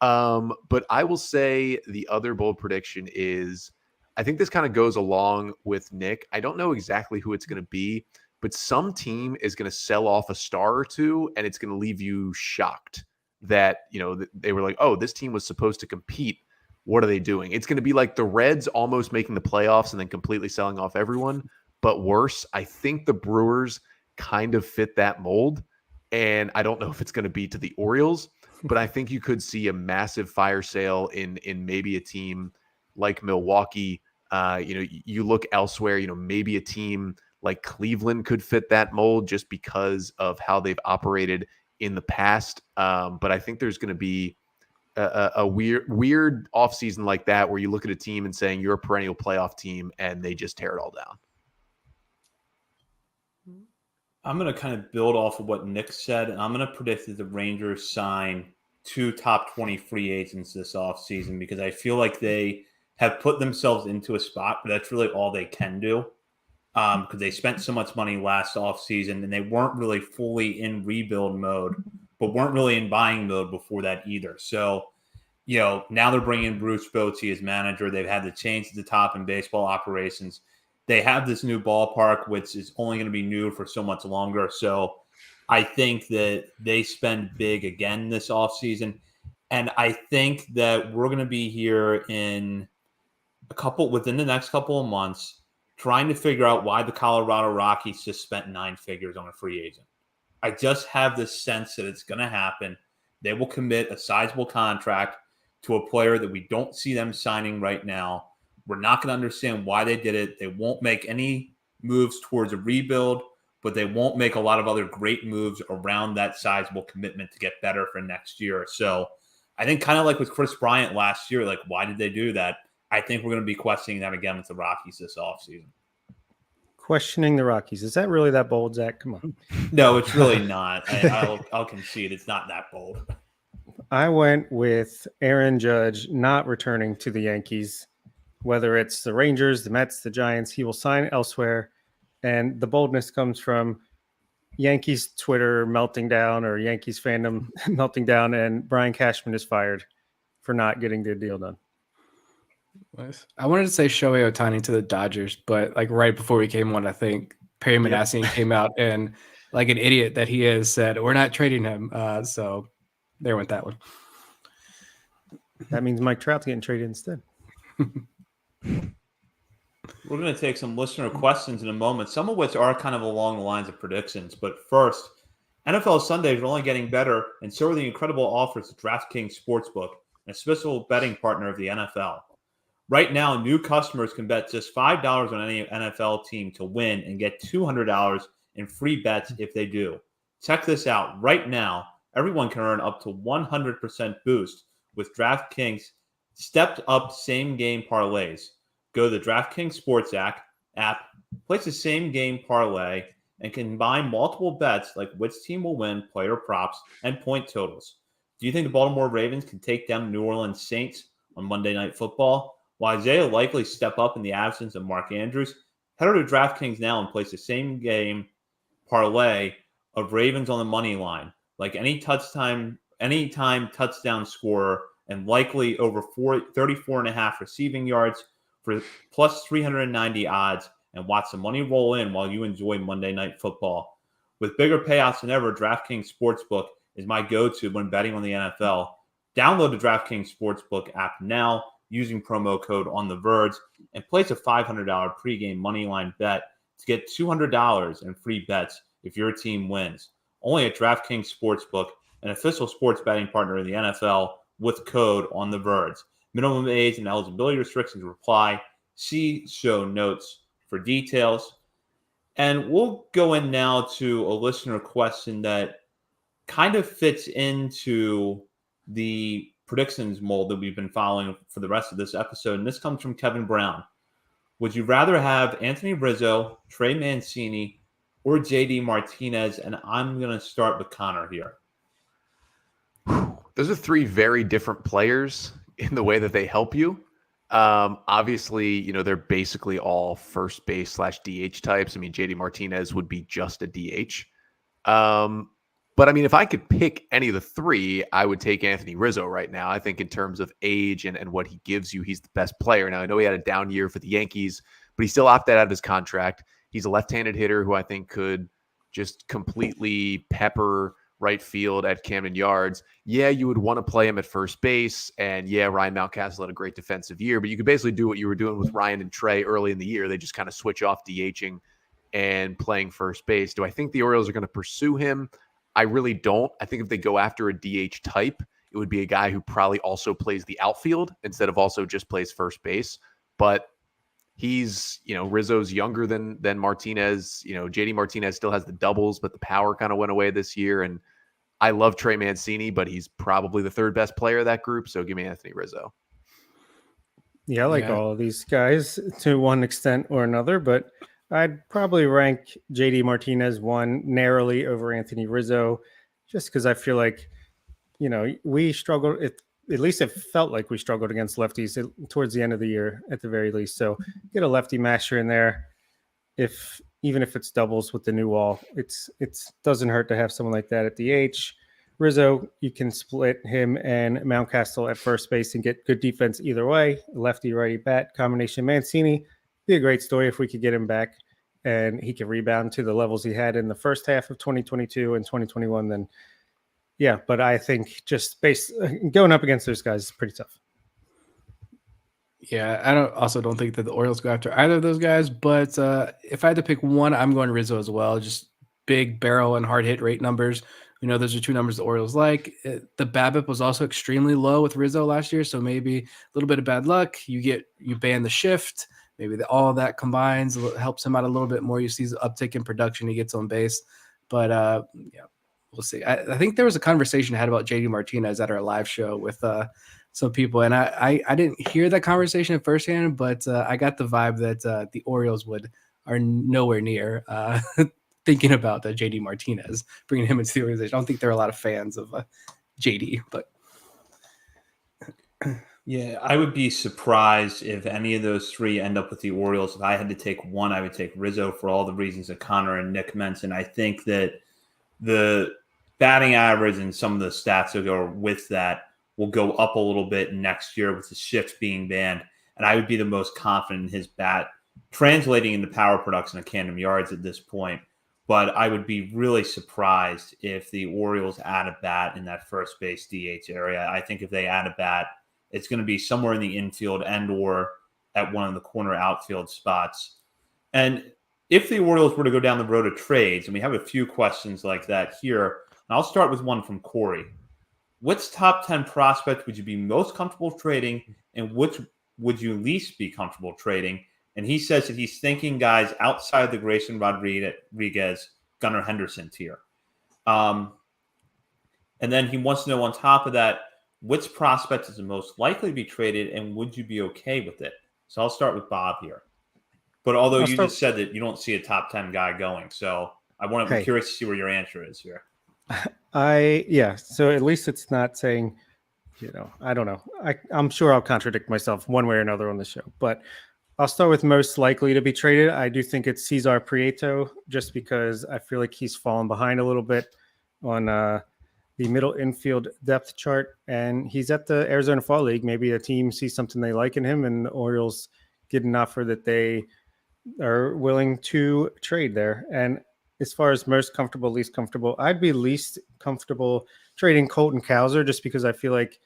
But I will say the other bold prediction is, I think this kind of goes along with Nick. I don't know exactly who it's going to be, but some team is going to sell off a star or two, and it's going to leave you shocked that, they were like, oh, this team was supposed to compete. What are they doing? It's going to be like the Reds almost making the playoffs and then completely selling off everyone. But worse, I think the Brewers kind of fit that mold. And I don't know if it's going to be to the Orioles, but I think you could see a massive fire sale in maybe a team like Milwaukee. You look elsewhere, maybe a team like Cleveland could fit that mold just because of how they've operated in the past. But I think there's going to be a weird offseason like that where you look at a team and saying you're a perennial playoff team and they just tear it all down. I'm going to kind of build off of what Nick said, and I'm going to predict that the Rangers sign 2 top 20 free agents this offseason because I feel like they have put themselves into a spot, but that's really all they can do because they spent so much money last offseason and they weren't really fully in rebuild mode, but weren't really in buying mode before that either. So, now they're bringing in Bruce Bochy as manager. They've had the change at the top in baseball operations. They have this new ballpark, which is only going to be new for so much longer. So I think that they spend big again this offseason. And I think that we're going to be here within the next couple of months trying to figure out why the Colorado Rockies just spent 9 figures on a free agent. I just have this sense that it's going to happen. They will commit a sizable contract to a player that we don't see them signing right now. We're not going to understand why they did it. They won't make any moves towards a rebuild, but they won't make a lot of other great moves around that sizable commitment to get better for next year. So I think kind of like with Chris Bryant last year, like, why did they do that? I think we're going to be questioning that again with the Rockies this offseason. Questioning the Rockies. Is that really that bold, Zach? Come on. No, it's really not. I'll concede it's not that bold. I went with Aaron Judge not returning to the Yankees, whether it's the Rangers, the Mets, the Giants. He will sign elsewhere. And the boldness comes from Yankees Twitter melting down or Yankees fandom melting down, and Brian Cashman is fired for not getting the deal done. Nice. I wanted to say Shohei Ohtani to the Dodgers, but like right before we came on, I think Perry Manassian came out and, like an idiot that he is, said we're not trading him. So there went that one. That means Mike Trout's getting traded instead. We're going to take some listener questions in a moment, some of which are kind of along the lines of predictions. But first, NFL Sundays are only getting better, and so are the incredible offers of DraftKings Sportsbook, an official betting partner of the NFL. Right now, new customers can bet just $5 on any NFL team to win and get $200 in free bets if they do. Check this out. Right now, everyone can earn up to 100% boost with DraftKings stepped-up same-game parlays. Go to the DraftKings Sports app, place a same-game parlay, and combine multiple bets like which team will win, player props, and point totals. Do you think the Baltimore Ravens can take down the New Orleans Saints on Monday Night Football? Will Isaiah likely step up in the absence of Mark Andrews? Head over to DraftKings now and place the same-game parlay of Ravens on the money line, like anytime touchdown scorer, and likely over 34.5 receiving yards for plus 390 odds, and watch the money roll in while you enjoy Monday Night Football. With bigger payouts than ever, DraftKings Sportsbook is my go-to when betting on the NFL. Download the DraftKings Sportsbook app now using promo code on the Verge and place a $500 pregame moneyline bet to get $200 in free bets if your team wins. Only at DraftKings Sportsbook, an official sports betting partner of the NFL, with code on the Verge. Minimum age and eligibility restrictions apply. See show notes for details. And we'll go in now to a listener question that kind of fits into the predictions mold that we've been following for the rest of this episode. And this comes from Kevin Brown. Would you rather have Anthony Rizzo, Trey Mancini, or JD Martinez? And I'm going to start with Connor here. Those are 3 very different players in the way that they help you. Obviously, they're basically all first base / DH types. I mean, JD Martinez would be just a DH. But I mean, if I could pick any of the 3, I would take Anthony Rizzo right now. I think in terms of age and what he gives you, he's the best player. Now, I know he had a down year for the Yankees, but he still opted out of his contract. He's a left-handed hitter who I think could just completely pepper right field at Camden Yards. Yeah, you would want to play him at first base. And yeah, Ryan Mountcastle had a great defensive year, but you could basically do what you were doing with Ryan and Trey early in the year. They just kind of switch off DHing and playing first base. Do I think the Orioles are going to pursue him? I really don't. I think if they go after a DH type, it would be a guy who probably also plays the outfield instead of also just plays first base. But he's, Rizzo's younger than Martinez. JD Martinez still has the doubles, but the power kind of went away this year. And I love Trey Mancini, but he's probably the 3rd best player of that group. So give me Anthony Rizzo. Yeah, I like all of these guys to one extent or another, but I'd probably rank JD Martinez 1 narrowly over Anthony Rizzo, just because I feel like, we struggled. At least it felt like we struggled against lefties towards the end of the year, at the very least. So get a lefty masher in there. Even if it's doubles with the new wall, it doesn't hurt to have someone like that at DH. Rizzo, you can split him and Mountcastle at first base and get good defense either way. Lefty, righty bat combination. Mancini, be a great story if we could get him back and he can rebound to the levels he had in the first half of 2022 and 2021. Then yeah, but I think just going up against those guys is pretty tough. Yeah, I don't think that the Orioles go after either of those guys. But if I had to pick one, I'm going Rizzo as well. Just big barrel and hard hit rate numbers. We know those are two numbers the Orioles like. The BABIP was also extremely low with Rizzo last year, so maybe a little bit of bad luck. You ban the shift. Maybe all of that combines, helps him out a little bit more. You see the uptick in production, he gets on base. But yeah, we'll see. I think there was a conversation I had about JD Martinez at our live show with some people, and I didn't hear that conversation firsthand, but I got the vibe that the Orioles are nowhere near thinking about JD Martinez, bringing him into the organization. I don't think there are a lot of fans of JD, but yeah, I would be surprised if any of those three end up with the Orioles. If I had to take one, I would take Rizzo for all the reasons that Connor and Nick mentioned. I think that the batting average and some of the stats that go with that will go up a little bit next year with the shift being banned. And I would be the most confident in his bat translating into power production of Camden Yards at this point. But I would be really surprised if the Orioles add a bat in that first base DH area. I think if they add a bat, it's going to be somewhere in the infield and or at one of the corner outfield spots. And if the Orioles were to go down the road of trades, and we have a few questions like that here, and I'll start with one from Corey. Which top 10 prospect would you be most comfortable trading, and which would you least be comfortable trading? And he says that he's thinking guys outside the Grayson Rodriguez, Gunnar Henderson tier. And then he wants to know on top of that, which prospect is the most likely to be traded, and would you be okay with it? So I'll start with Bob here. But although you just said that you don't see a top 10 guy going, so I want to be curious to see where your answer is here. So at least it's not saying, I don't know. I'm sure I'll contradict myself one way or another on the show, but I'll start with most likely to be traded. I do think it's Cesar Prieto, just because I feel like he's fallen behind a little bit on the middle infield depth chart, and he's at the Arizona Fall League. Maybe a team sees something they like in him, and the Orioles get an offer that they are willing to trade there. And as far as most comfortable, least comfortable, I'd be least comfortable trading Colton Cowser, just because I feel like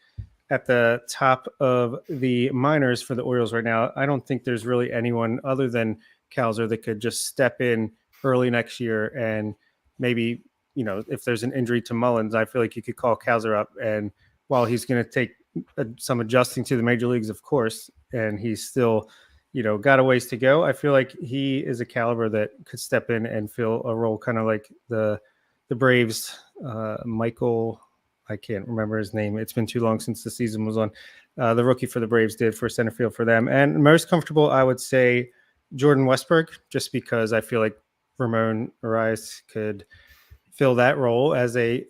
at the top of the minors for the Orioles right now, I don't think there's really anyone other than Cowser that could just step in early next year. And maybe, if there's an injury to Mullins, I feel like you could call Cowser up. And while he's going to take some adjusting to the major leagues, of course, and he's still, got a ways to go, I feel like he is a caliber that could step in and fill a role kind of like the Braves, Michael, I can't remember his name. It's been too long since the season was on. The rookie for the Braves did for center field for them. And most comfortable, I would say Jordan Westberg, just because I feel like Ramon Arias could fill that role as a,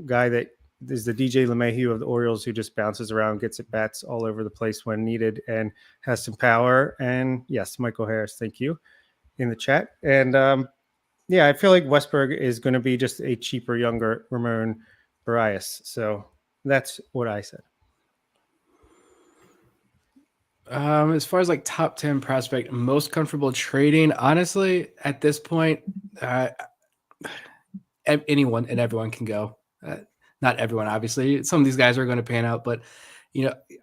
guy that is the DJ LeMahieu of the Orioles, who just bounces around, gets at bats all over the place when needed, and has some power. And yes, Michael Harris, thank you in the chat. And I feel like Westberg is going to be just a cheaper, younger Ramon Arias. So that's what I said. As far as like top 10 prospect most comfortable trading, honestly, at this point, anyone and everyone can go. Not everyone, obviously. Some of these guys are going to pan out, but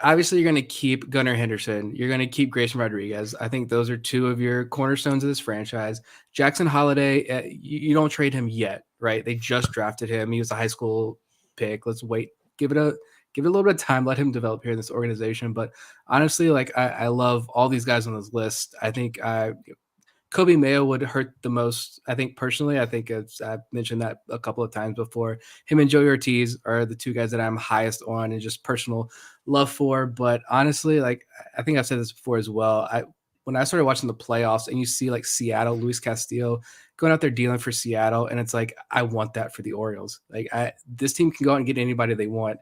obviously you're going to keep Gunnar Henderson. You're going to keep Grayson Rodriguez. I think those are two of your cornerstones of this franchise. Jackson Holiday, you don't trade him yet, right? They just drafted him. He was a high school pick. Let's wait. Give it a little bit of time. Let him develop here in this organization. But honestly, I love all these guys on this list. I think Kobe Mayo would hurt the most. I think personally, I've mentioned that a couple of times before. Him and Joey Ortiz are the two guys that I'm highest on and just personal love for. But honestly, I think I've said this before as well. When I started watching the playoffs and you see Seattle, Luis Castillo going out there dealing for Seattle, and it's I want that for the Orioles. This team can go out and get anybody they want,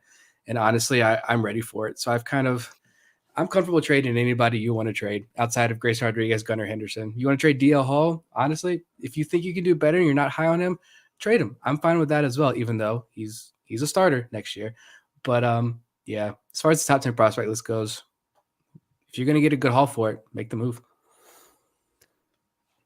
and honestly, I'm ready for it. So I'm comfortable trading anybody you want to trade outside of Grayson Rodriguez, Gunnar Henderson. You want to trade DL Hall? Honestly, if you think you can do better and you're not high on him, trade him. I'm fine with that as well, even though he's a starter next year. But as far as the top 10 prospect list goes, if you're going to get a good haul for it, make the move.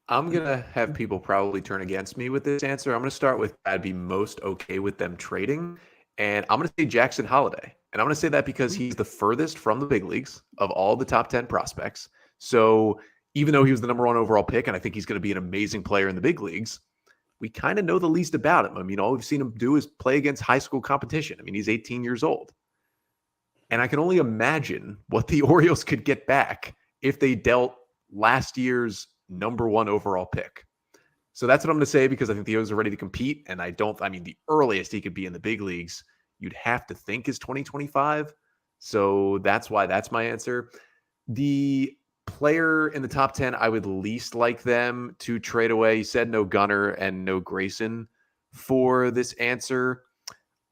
I'm going to have people probably turn against me with this answer. I'm going to start with I'd be most okay with them trading. And I'm going to say Jackson Holiday. And I'm going to say that because he's the furthest from the big leagues of all the top 10 prospects. So even though he was the number 1 overall pick, and I think he's going to be an amazing player in the big leagues, we kind of know the least about him. I mean, all we've seen him do is play against high school competition. I mean, he's 18 years old. And I can only imagine what the Orioles could get back if they dealt last year's number 1 overall pick. So that's what I'm going to say, because I think the O's are ready to compete. And the earliest he could be in the big leagues, you'd have to think is 2025. So that's why that's my answer. The player in the top 10, I would least like them to trade away. You said no Gunnar and no Grayson for this answer.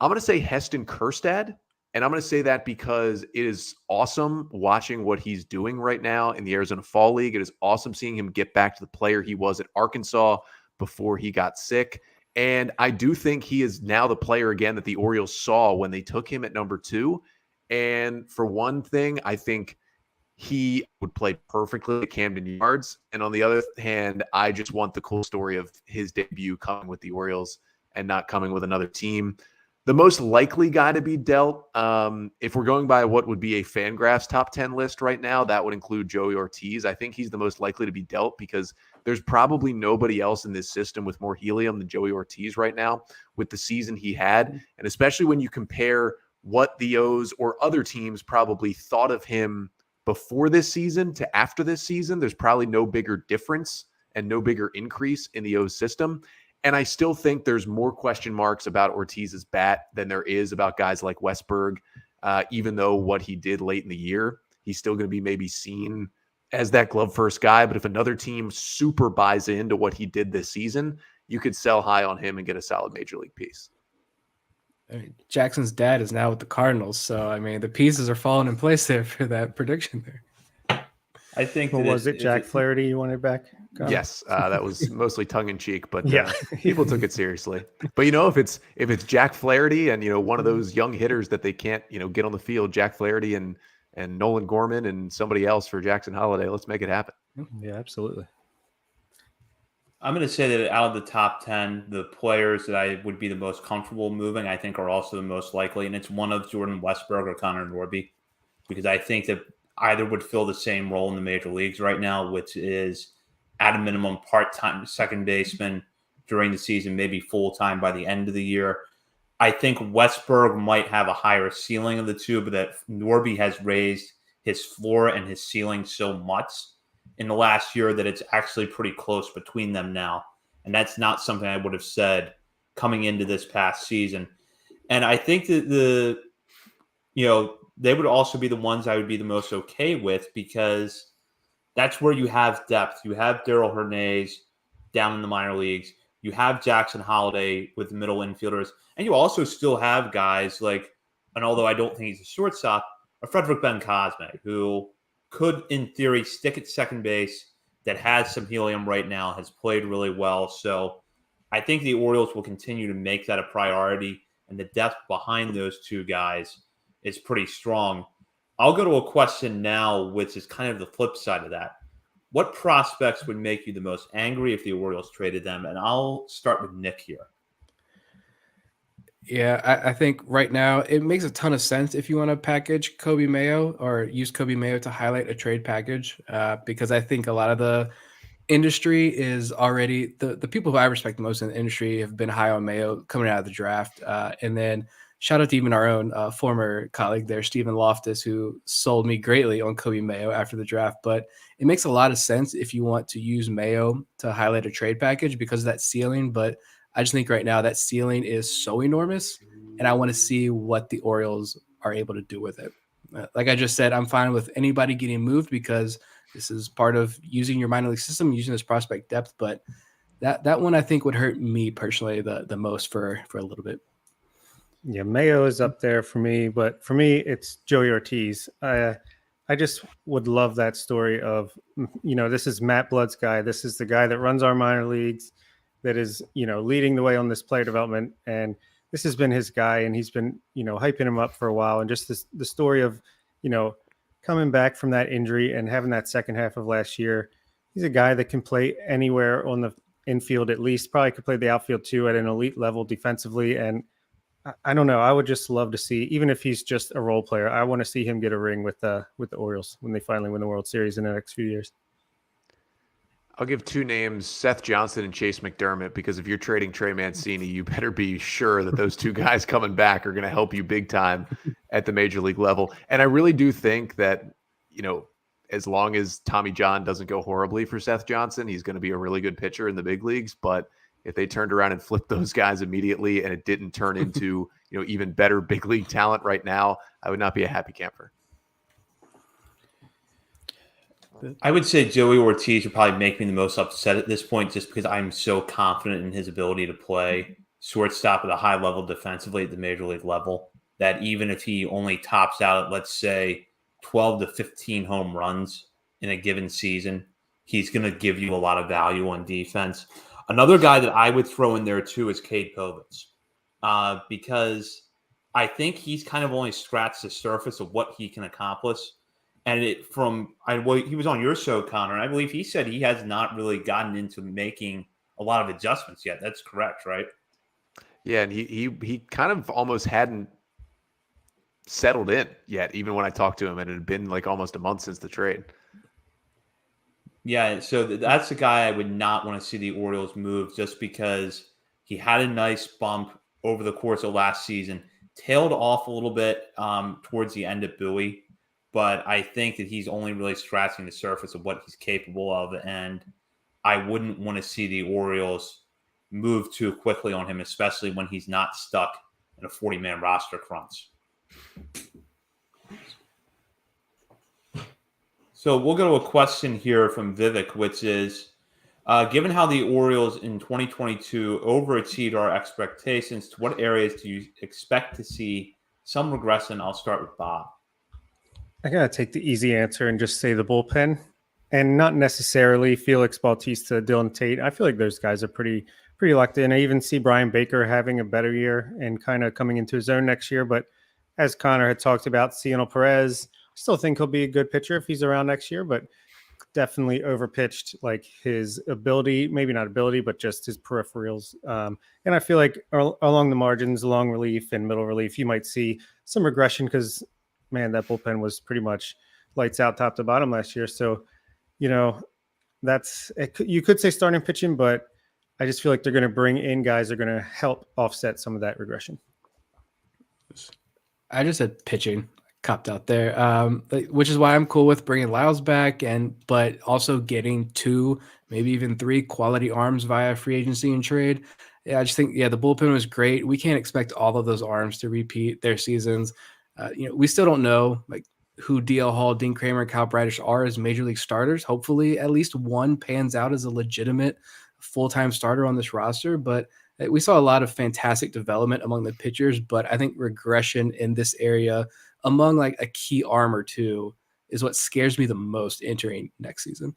I'm going to say Heston Kjerstad. And I'm going to say that because it is awesome watching what he's doing right now in the Arizona Fall League. It is awesome seeing him get back to the player he was at Arkansas before he got sick. And I do think he is now the player again that the Orioles saw when they took him at number 2. And for one thing, I think he would play perfectly at Camden Yards. And on the other hand, I just want the cool story of his debut coming with the Orioles and not coming with another team. The most likely guy to be dealt, if we're going by what would be a Fangraphs top 10 list right now, that would include Joey Ortiz. I think he's the most likely to be dealt because there's probably nobody else in this system with more helium than Joey Ortiz right now with the season he had. And especially when you compare what the O's or other teams probably thought of him before this season to after this season, there's probably no bigger difference and no bigger increase in the O's system. And I still think there's more question marks about Ortiz's bat than there is about guys like Westberg, even though what he did late in the year, he's still going to be maybe seen as that glove first guy. But if another team super buys into what he did this season, you could sell high on him and get a solid major league piece. I mean, Jackson's dad is now with the Cardinals. So, I mean, the pieces are falling in place there for that prediction there. I think What was it, Jack Flaherty you wanted back? Yes, that was mostly tongue in cheek, but Yeah. people took it seriously. But if it's Jack Flaherty and one of those young hitters that they can't get on the field, Jack Flaherty and Nolan Gorman and somebody else for Jackson Holiday, let's make it happen. Yeah, absolutely. I'm going to say that out of the top 10, the players that I would be the most comfortable moving, I think, are also the most likely, and it's one of Jordan Westberg or Connor Norby, because I think that either would fill the same role in the major leagues right now, which is at a minimum part-time second baseman during the season, maybe full-time by the end of the year. I think Westberg might have a higher ceiling of the two, but that Norby has raised his floor and his ceiling so much in the last year that it's actually pretty close between them now. And that's not something I would have said coming into this past season. And I think that they would also be the ones I would be the most okay with, because that's where you have depth. You have Darryl Hernandez down in the minor leagues. You have Jackson Holiday with middle infielders. And you also still have guys like, and although I don't think he's a shortstop, a Frederick Ben Cosme, who could, in theory, stick at second base, that has some helium right now, has played really well. So I think the Orioles will continue to make that a priority, and the depth behind those two guys is pretty strong. I'll go to a question now, which is kind of the flip side of that. What prospects would make you the most angry if the Orioles traded them? And I'll start with Nick here. Yeah, I think right now it makes a ton of sense if you want to package Kobe Mayo or use Kobe Mayo to highlight a trade package, because I think a lot of the industry is already the people who I respect the most in the industry have been high on Mayo coming out of the draft. And then shout out to even our own former colleague there, Stephen Loftus, who sold me greatly on Kobe Mayo after the draft. But it makes a lot of sense if you want to use Mayo to highlight a trade package because of that ceiling. But I just think right now that ceiling is so enormous, and I want to see what the Orioles are able to do with it. Like I just said, I'm fine with anybody getting moved because this is part of using your minor league system, using this prospect depth. But that one I think would hurt me personally the most for a little bit. Yeah, Mayo is up there for me, but for me, it's Joey Ortiz. I just would love that story of, this is Matt Blood's guy. This is the guy that runs our minor leagues, that is, leading the way on this player development. And this has been his guy, and he's been, hyping him up for a while. And just the story of, coming back from that injury and having that second half of last year, he's a guy that can play anywhere on the infield at least. Probably could play the outfield too at an elite level defensively. And I don't know. I would just love to see, even if he's just a role player, I want to see him get a ring with the Orioles when they finally win the World Series in the next few years. I'll give two names, Seth Johnson and Chase McDermott, because if you're trading Trey Mancini, you better be sure that those two guys coming back are going to help you big time at the major league level. And I really do think that, as long as Tommy John doesn't go horribly for Seth Johnson, he's going to be a really good pitcher in the big leagues. But if they turned around and flipped those guys immediately and it didn't turn into, even better big league talent right now, I would not be a happy camper. I would say Joey Ortiz would probably make me the most upset at this point just because I'm so confident in his ability to play shortstop at a high level defensively at the major league level that even if he only tops out at, let's say, 12 to 15 home runs in a given season, he's going to give you a lot of value on defense. Another guy that I would throw in there too is Cade Povich because I think he's kind of only scratched the surface of what he can accomplish. And he was on your show, Connor, and I believe he said he has not really gotten into making a lot of adjustments yet. That's correct, right? Yeah, and he kind of almost hadn't settled in yet, even when I talked to him, and it had been like almost a month since the trade. Yeah, so that's the guy I would not want to see the Orioles move just because he had a nice bump over the course of last season, tailed off a little bit towards the end of Bowie. But I think that he's only really scratching the surface of what he's capable of. And I wouldn't want to see the Orioles move too quickly on him, especially when he's not stuck in a 40-man roster crunch. So we'll go to a question here from Vivek, which is, given how the Orioles in 2022 overachieved our expectations, to what areas do you expect to see some regression? I'll start with Bob. I gotta take the easy answer and just say the bullpen, and not necessarily Felix Bautista, Dylan Tate. I feel like those guys are pretty locked in. I even see Brian Baker having a better year and kind of coming into his own next year. But as Connor had talked about, Cionel Perez, I still think he'll be a good pitcher if he's around next year, but definitely overpitched like his ability, maybe not ability, but just his peripherals. And I feel like along the margins, long relief and middle relief, you might see some regression because man, that bullpen was pretty much lights out top to bottom last year. So, you could say starting pitching, but I just feel like they're going to bring in guys that are going to help offset some of that regression. I just said pitching, copped out there, which is why I'm cool with bringing Lyles back, but also getting 2, maybe even 3 quality arms via free agency and trade. Yeah, I just think, the bullpen was great. We can't expect all of those arms to repeat their seasons. We still don't know who DL Hall, Dean Kramer, and Kyle Bradish are as major league starters. Hopefully at least one pans out as a legitimate full-time starter on this roster. But we saw a lot of fantastic development among the pitchers, but I think regression in this area among a key arm or two is what scares me the most entering next season.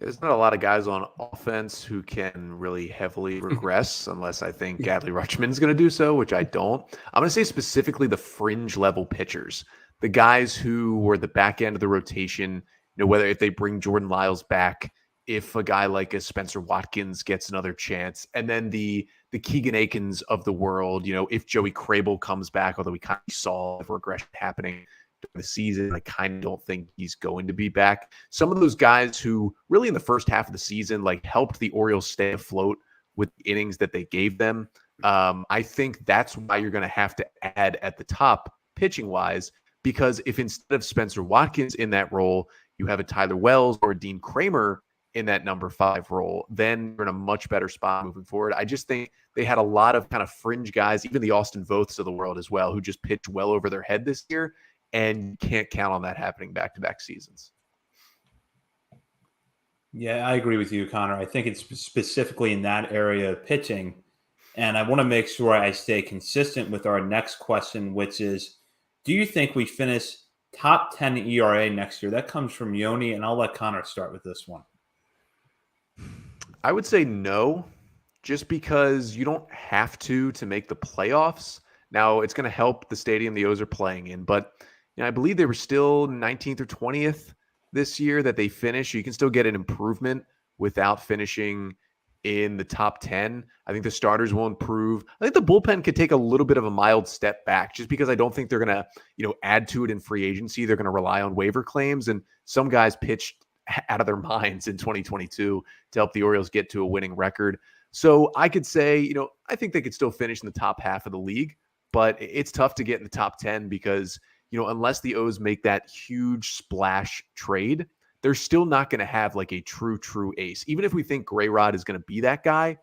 There's not a lot of guys on offense who can really heavily regress unless I think Adley Rutschman is going to do so, which I don't. I'm going to say specifically the fringe level pitchers, the guys who were the back end of the rotation, whether if they bring Jordan Lyles back, if a guy like a Spencer Watkins gets another chance, and then the Keegan Aikens of the world, if Joey Crable comes back, although we kind of saw the regression happening the season, I kind of don't think he's going to be back. Some of those guys who really in the first half of the season helped the Orioles stay afloat with the innings that they gave them. I think that's why you're going to have to add at the top pitching wise, because if instead of Spencer Watkins in that role, you have a Tyler Wells or a Dean Kramer in that number 5 role, then you're in a much better spot moving forward. I just think they had a lot of kind of fringe guys, even the Austin Voths of the world as well, who just pitched well over their head this year. And you can't count on that happening back-to-back seasons. Yeah, I agree with you, Connor. I think it's specifically in that area of pitching. And I want to make sure I stay consistent with our next question, which is, do you think we finish top 10 ERA next year? That comes from Yoni, and I'll let Connor start with this one. I would say no, just because you don't have to make the playoffs. Now, it's going to help the stadium the O's are playing in, but I believe they were still 19th or 20th this year that they finish. You can still get an improvement without finishing in the top 10. I think the starters will improve. I think the bullpen could take a little bit of a mild step back just because I don't think they're going to, add to it in free agency. They're going to rely on waiver claims, and some guys pitched out of their minds in 2022 to help the Orioles get to a winning record. So I could say, I think they could still finish in the top half of the league, but it's tough to get in the top 10 because, unless the O's make that huge splash trade, they're still not going to have like a true ace. Even if we think Grayrod is going to be that guy,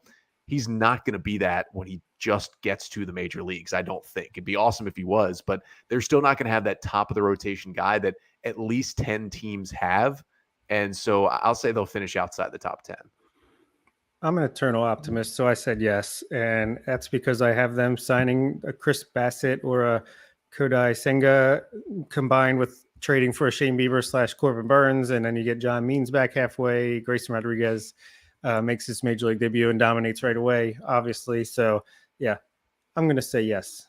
he's not going to be that when he just gets to the major leagues. I don't think. It'd be awesome if he was, but they're still not going to have that top of the rotation guy that at least 10 teams have. And so I'll say they'll finish outside the top 10. I'm an eternal optimist, so I said yes. And that's because I have them signing a Chris Bassett or a Kodai Senga combined with trading for a Shane Bieber / Corbin Burns, and then you get John Means back halfway. Grayson Rodriguez makes his major league debut and dominates right away, obviously. So, yeah, I'm going to say yes.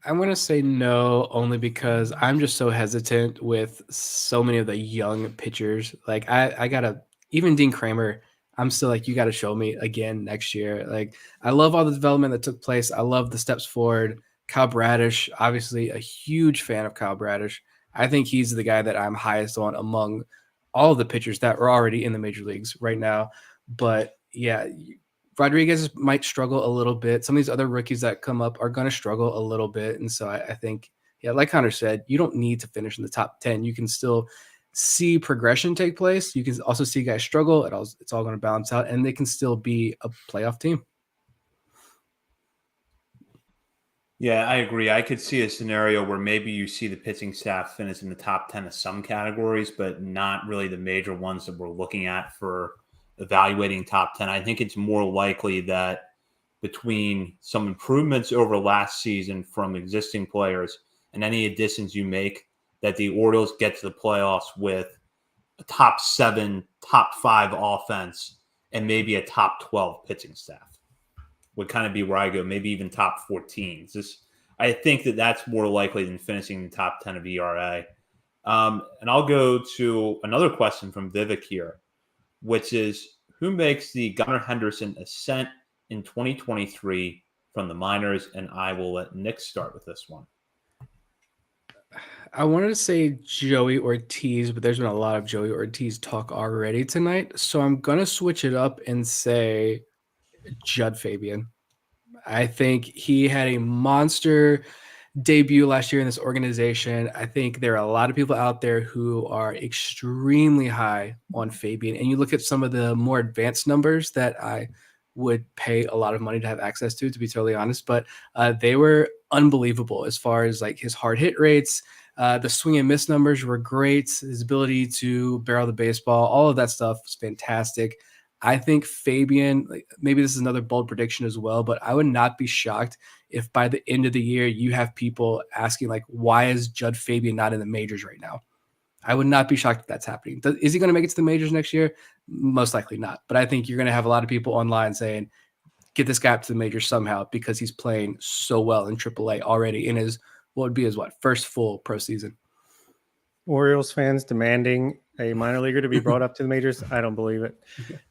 I'm going to say no, only because I'm just so hesitant with so many of the young pitchers. Like, I got to – even Dean Kramer, I'm still like, you got to show me again next year. Like, I love all the development that took place. I love the steps forward. Kyle Bradish, obviously a huge fan of Kyle Bradish. I think he's the guy that I'm highest on among all of the pitchers that are already in the major leagues right now. But yeah, Rodriguez might struggle a little bit. Some of these other rookies that come up are going to struggle a little bit. And so I think, yeah, like Connor said, you don't need to finish in the top 10. You can still see progression take place. You can also see guys struggle. It's all going to balance out, and they can still be a playoff team. Yeah, I agree. I could see a scenario where maybe you see the pitching staff finish in the top 10 of some categories, but not really the major ones that we're looking at for evaluating top 10. I think it's more likely that between some improvements over last season from existing players and any additions you make, that the Orioles get to the playoffs with a top 7, top 5 offense and maybe a top 12 pitching staff. Would kind of be where I go, maybe even top 14. I think that's more likely than finishing in the top 10 of ERA. And I'll go to another question from Vivek here, which is, who makes the Gunnar Henderson ascent in 2023 from the minors? And I will let Nick start with this one. I wanted to say Joey Ortiz, but there's been a lot of Joey Ortiz talk already tonight. So I'm going to switch it up and say Judd Fabian. I think he had a monster debut last year in this organization. I think there are a lot of people out there who are extremely high on Fabian. And you look at some of the more advanced numbers that I would pay a lot of money to have access to be totally honest. But they were unbelievable as far as like his hard hit rates. The swing and miss numbers were great. His ability to barrel the baseball, all of that stuff was fantastic. I think Fabian, maybe this is another bold prediction as well, but I would not be shocked if by the end of the year you have people asking, like, why is Judd Fabian not in the majors right now? I would not be shocked if that's happening. Is he going to make it to the majors next year? Most likely not. But I think you're going to have a lot of people online saying, get this guy up to the majors somehow because he's playing so well in AAA already in his, first full pro season. Orioles fans demanding a minor leaguer to be brought up to the majors. I don't believe it.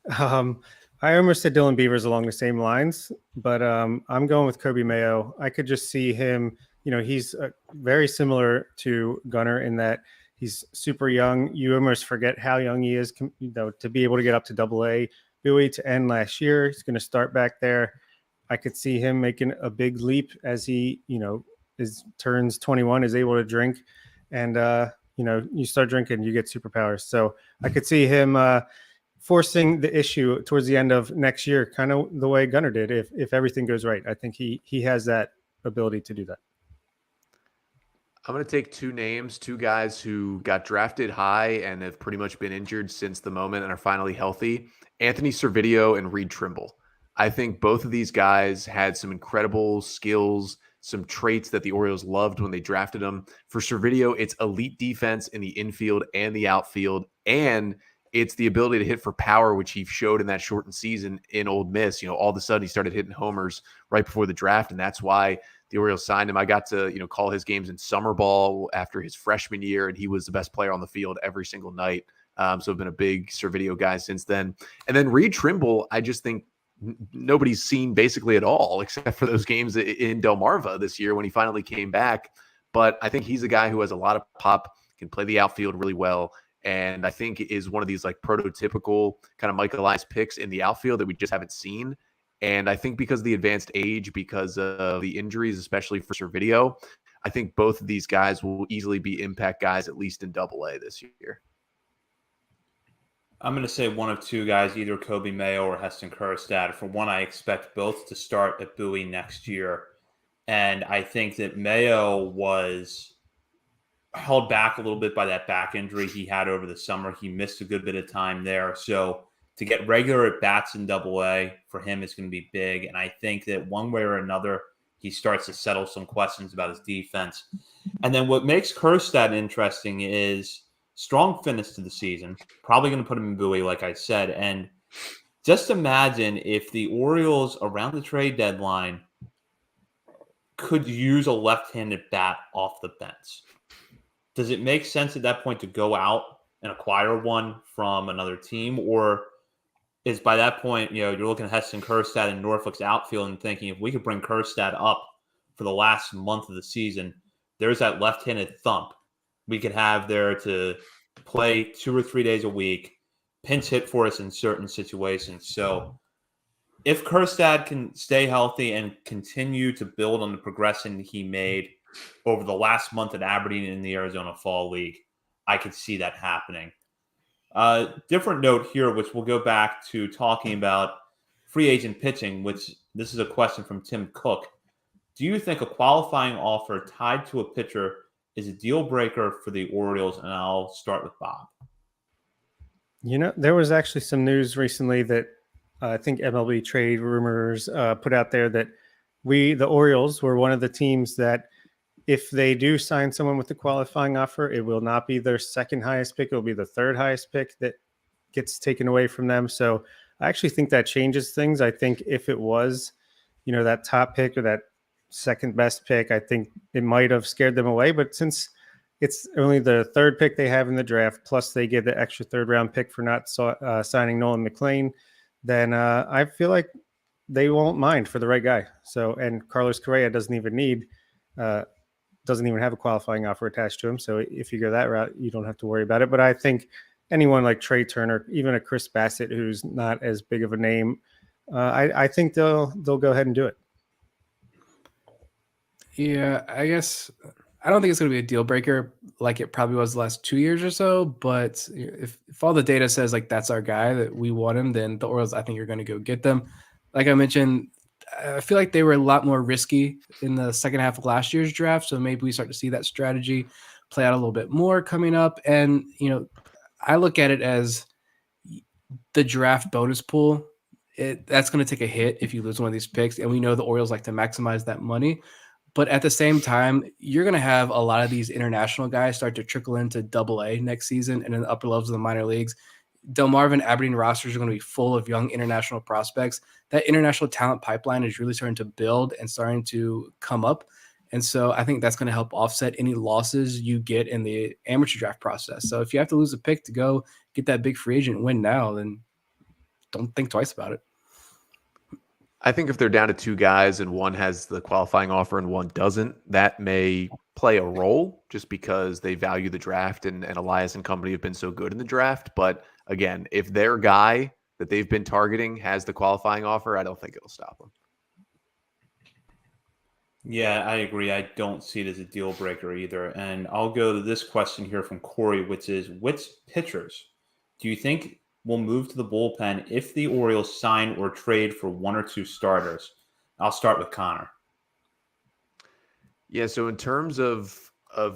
I almost said Dylan Beavers along the same lines, but I'm going with Kobe Mayo. I could just see him, he's very similar to Gunnar in that he's super young. You almost forget how young he is, to be able to get up to AA. Bowie to end last year. He's going to start back there. I could see him making a big leap as he, turns 21, is able to drink, and you start drinking, you get superpowers. So I could see him forcing the issue towards the end of next year, kind of the way Gunnar did, if everything goes right. I think he has that ability to do that. I'm going to take two guys who got drafted high and have pretty much been injured since the moment and are finally healthy. Anthony Servideo and Reed Trimble. I think both of these guys had some incredible skills, some traits that the Orioles loved when they drafted them. For Servideo, it's elite defense in the infield and the outfield, and it's the ability to hit for power, which he showed in that shortened season in Ole Miss. All of a sudden he started hitting homers right before the draft, and that's why the Orioles signed him. I got to, call his games in summer ball after his freshman year, and he was the best player on the field every single night. So I've been a big Servideo guy since then. And then Reed Trimble, I just think nobody's seen basically at all, except for those games in Delmarva this year when he finally came back. But I think he's a guy who has a lot of pop, can play the outfield really well, and I think is one of these like prototypical kind of Mike Elias picks in the outfield that we just haven't seen. And I think because of the advanced age, because of the injuries, especially for Servideo, I think both of these guys will easily be impact guys, at least in Double-A this year. I'm going to say one of two guys, either Kobe Mayo or Heston Kjerstad. For one, I expect both to start at Bowie next year. And I think that Mayo was held back a little bit by that back injury he had over the summer. He missed a good bit of time there. So to get regular at-bats in Double-A for him is going to be big. And I think that one way or another, he starts to settle some questions about his defense. And then what makes Kjerstad interesting is strong finish to the season. Probably going to put him in Bowie, like I said. And just imagine if the Orioles around the trade deadline could use a left-handed bat off the bench. Does it make sense at that point to go out and acquire one from another team? Or is by that point, you're looking at Heston Kjerstad in Norfolk's outfield and thinking if we could bring Kjerstad up for the last month of the season, there's that left-handed thump we could have there to play 2 or 3 days a week, pinch hit for us in certain situations. So if Kjerstad can stay healthy and continue to build on the progression he made over the last month at Aberdeen in the Arizona Fall League, I could see that happening. Different note here, which we'll go back to talking about free agent pitching, which this is a question from Tim Cook. Do you think a qualifying offer tied to a pitcher is a deal breaker for the Orioles? And I'll start with Bob. There was actually some news recently that I think MLB Trade Rumors put out there that the Orioles, were one of the teams that if they do sign someone with the qualifying offer, it will not be their second highest pick. It'll be the third highest pick that gets taken away from them. So I actually think that changes things. I think if it was, that top pick or that second best pick, I think it might have scared them away. But since it's only the third pick they have in the draft, plus they get the extra third round pick for not signing Nolan McLean, then I feel like they won't mind for the right guy. So, and Carlos Correa doesn't even have a qualifying offer attached to him. So if you go that route, you don't have to worry about it. But I think anyone like Trey Turner, even a Chris Bassett, who's not as big of a name, I think they'll go ahead and do it. Yeah, I guess I don't think it's going to be a deal breaker like it probably was the last 2 years or so. But if all the data says like that's our guy, that we want him, then the Orioles, I think, are going to go get them. Like I mentioned, I feel like they were a lot more risky in the second half of last year's draft. So maybe we start to see that strategy play out a little bit more coming up. And, I look at it as the draft bonus pool. That's going to take a hit if you lose one of these picks. And we know the Orioles like to maximize that money. But at the same time, you're going to have a lot of these international guys start to trickle into Double-A next season and in the upper levels of the minor leagues. Delmarva and Aberdeen rosters are going to be full of young international prospects. That international talent pipeline is really starting to build and starting to come up. And so I think that's going to help offset any losses you get in the amateur draft process. So if you have to lose a pick to go get that big free agent win now, then don't think twice about it. I think if they're down to two guys and one has the qualifying offer and one doesn't, that may play a role just because they value the draft and Elias and company have been so good in the draft. But again, if their guy that they've been targeting has the qualifying offer, I don't think it'll stop them. Yeah, I agree. I don't see it as a deal breaker either. And I'll go to this question here from Corey, which is, which pitchers do you think will move to the bullpen if the Orioles sign or trade for one or two starters? I'll start with Connor. Yeah, so in terms of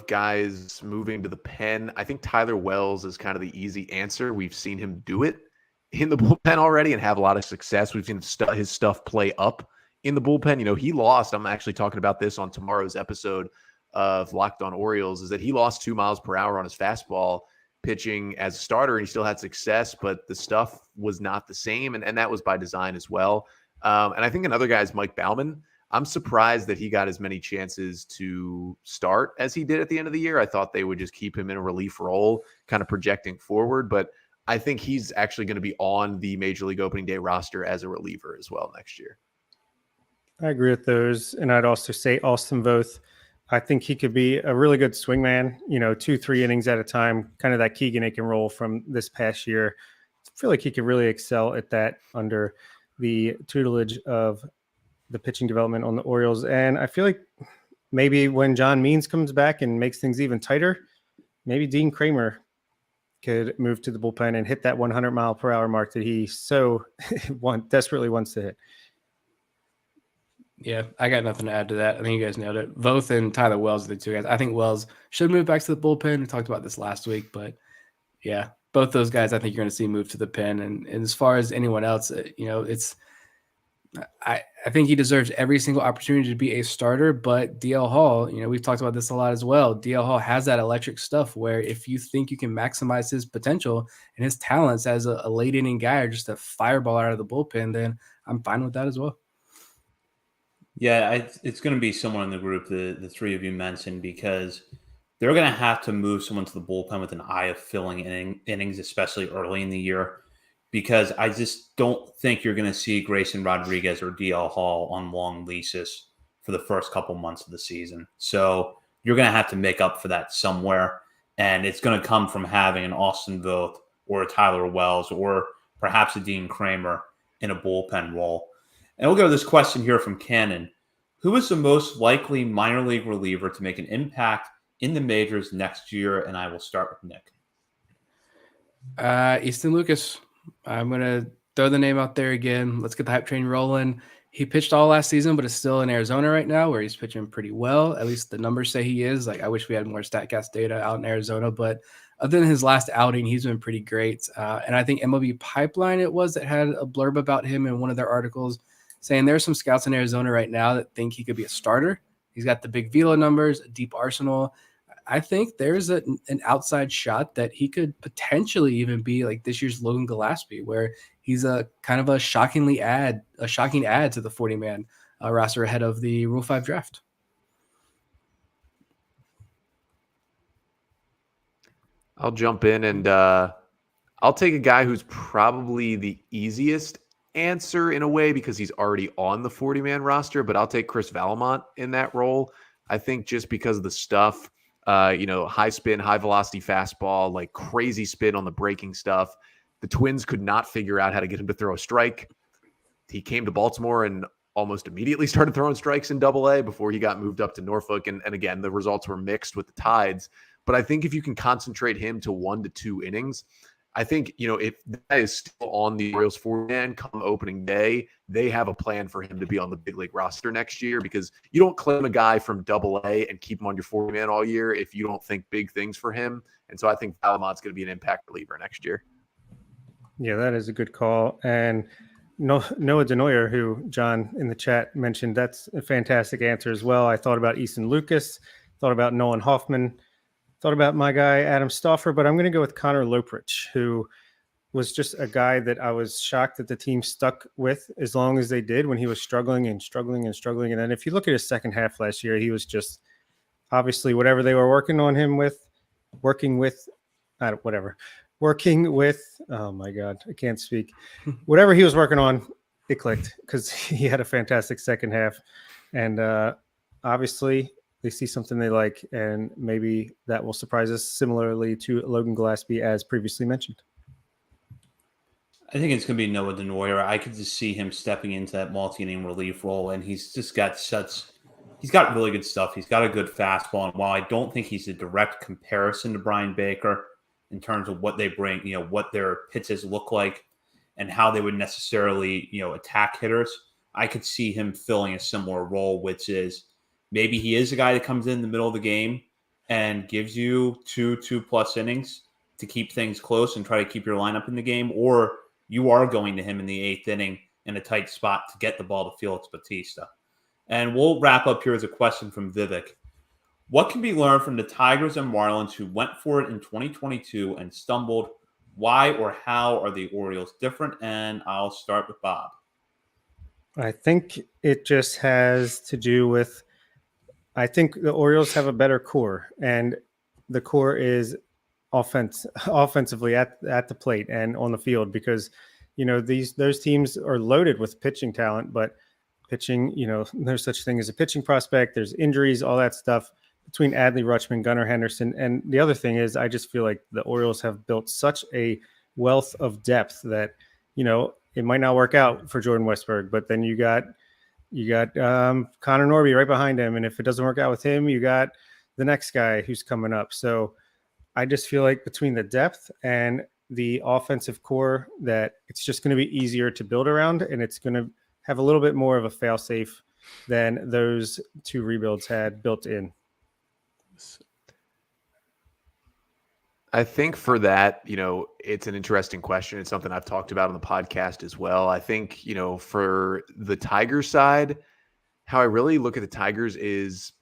guys moving to the pen, I think Tyler Wells is kind of the easy answer. We've seen him do it in the bullpen already and have a lot of success. We've seen his stuff play up in the bullpen. He lost, I'm actually talking about this on tomorrow's episode of Locked On Orioles, is that he lost 2 miles per hour on his fastball pitching as a starter, and he still had success, but the stuff was not the same, and that was by design as well. And I think another guy is Mike Baumann. I'm surprised that he got as many chances to start as he did at the end of the year. I thought they would just keep him in a relief role, kind of projecting forward, but I think he's actually going to be on the Major League Opening Day roster as a reliever as well next year. I agree with those. And I'd also say Austin Voth. I think he could be a really good swingman, 2-3 innings at a time, kind of that Keegan Aiken role from this past year. I feel like he could really excel at that under the tutelage of the pitching development on the Orioles. And I feel like maybe when John Means comes back and makes things even tighter, maybe Dean Kramer could move to the bullpen and hit that 100-mile-per-hour mark that he so desperately wants to hit. Yeah, I got nothing to add to that. I think you guys nailed it. Voth and Tyler Wells are the two guys. I think Wells should move back to the bullpen. We talked about this last week, but yeah, both those guys I think you're going to see move to the pen. And as far as anyone else, I think he deserves every single opportunity to be a starter. But DL Hall, we've talked about this a lot as well. DL Hall has that electric stuff where if you think you can maximize his potential and his talents as a late inning guy or just a fireball out of the bullpen, then I'm fine with that as well. Yeah, it's going to be someone in the group, the three of you mentioned, because they're going to have to move someone to the bullpen with an eye of filling innings, especially early in the year, because I just don't think you're going to see Grayson Rodriguez or DL Hall on long leases for the first couple months of the season. So you're going to have to make up for that somewhere, and it's going to come from having an Austin Voth or a Tyler Wells or perhaps a Dean Kramer in a bullpen role. And we'll go to this question here from Cannon. Who is the most likely minor league reliever to make an impact in the majors next year? And I will start with Nick. Easton Lucas. I'm going to throw the name out there again. Let's get the hype train rolling. He pitched all last season, but is still in Arizona right now where he's pitching pretty well. At least the numbers say he is. I wish we had more StatCast data out in Arizona, but other than his last outing, he's been pretty great. And I think MLB Pipeline that had a blurb about him in one of their articles saying there are some scouts in Arizona right now that think he could be a starter. He's got the big velo numbers, a deep arsenal. I think there's an outside shot that he could potentially even be like this year's Logan Gillespie, where he's a kind of a shocking add to the 40-man roster ahead of the Rule 5 draft. I'll jump in and I'll take a guy who's probably the easiest answer in a way because he's already on the 40-man roster, but I'll take Chris Vallimont in that role. I think just because of the stuff, high spin, high velocity fastball, like crazy spin on the breaking stuff. The Twins could not figure out how to get him to throw a strike. He came to Baltimore and almost immediately started throwing strikes in Double-A before he got moved up to Norfolk. And again, the results were mixed with the Tides. But I think if you can concentrate him to 1 to 2 innings, I think, if that is still on the Orioles 40-man come opening day, they have a plan for him to be on the big league roster next year because you don't claim a guy from Double-A and keep him on your 40-man all year if you don't think big things for him. And so I think Vallimant's going to be an impact reliever next year. Yeah, that is a good call. And Noah Denoyer, who John in the chat mentioned, that's a fantastic answer as well. I thought about Easton Lucas, thought about Nolan Hoffman, thought about my guy, Adam Stauffer, but I'm going to go with Connor Loprich, who was just a guy that I was shocked that the team stuck with as long as they did when he was struggling. And then if you look at his second half last year, he was just obviously whatever they were working with, oh my God, I can't speak. Whatever he was working on, it clicked because he had a fantastic second half. And obviously they see something they like, and maybe that will surprise us similarly to Logan Gillespie, as previously mentioned. I think it's going to be Noah Denoyer. I could just see him stepping into that multi-inning relief role, and he's got really good stuff. He's got a good fastball, and while I don't think he's a direct comparison to Brian Baker in terms of what they bring, what their pitches look like and how they would necessarily, attack hitters, I could see him filling a similar role, which is maybe he is a guy that comes in the middle of the game and gives you 2+ innings to keep things close and try to keep your lineup in the game, or you are going to him in the 8th inning in a tight spot to get the ball to Felix Bautista. And we'll wrap up here with a question from Vivek. What can be learned from the Tigers and Marlins who went for it in 2022 and stumbled? Why or how are the Orioles different? And I'll start with Bob. I think it just has to do with, I think the Orioles have a better core, and the core is offensively at the plate and on the field, because those teams are loaded with pitching talent, but pitching, there's such thing as a pitching prospect. There's injuries, all that stuff between Adley Rutschman, Gunnar Henderson, and the other thing is, I just feel like the Orioles have built such a wealth of depth that it might not work out for Jordan Westberg, but then you got Connor Norby right behind him, and if it doesn't work out with him, you got the next guy who's coming up. So I just feel like between the depth and the offensive core that it's just going to be easier to build around, and it's going to have a little bit more of a fail-safe than those two rebuilds had built in. I think for that, it's an interesting question. It's something I've talked about on the podcast as well. I think, for the Tigers side, how I really look at the Tigers is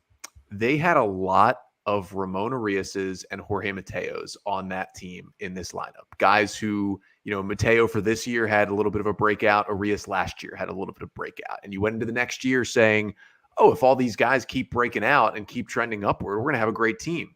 they had a lot of Ramon Arias's and Jorge Mateos on that team in this lineup. Guys who, Mateo for this year had a little bit of a breakout. Arias last year had a little bit of breakout. And you went into the next year saying, oh, if all these guys keep breaking out and keep trending upward, we're going to have a great team.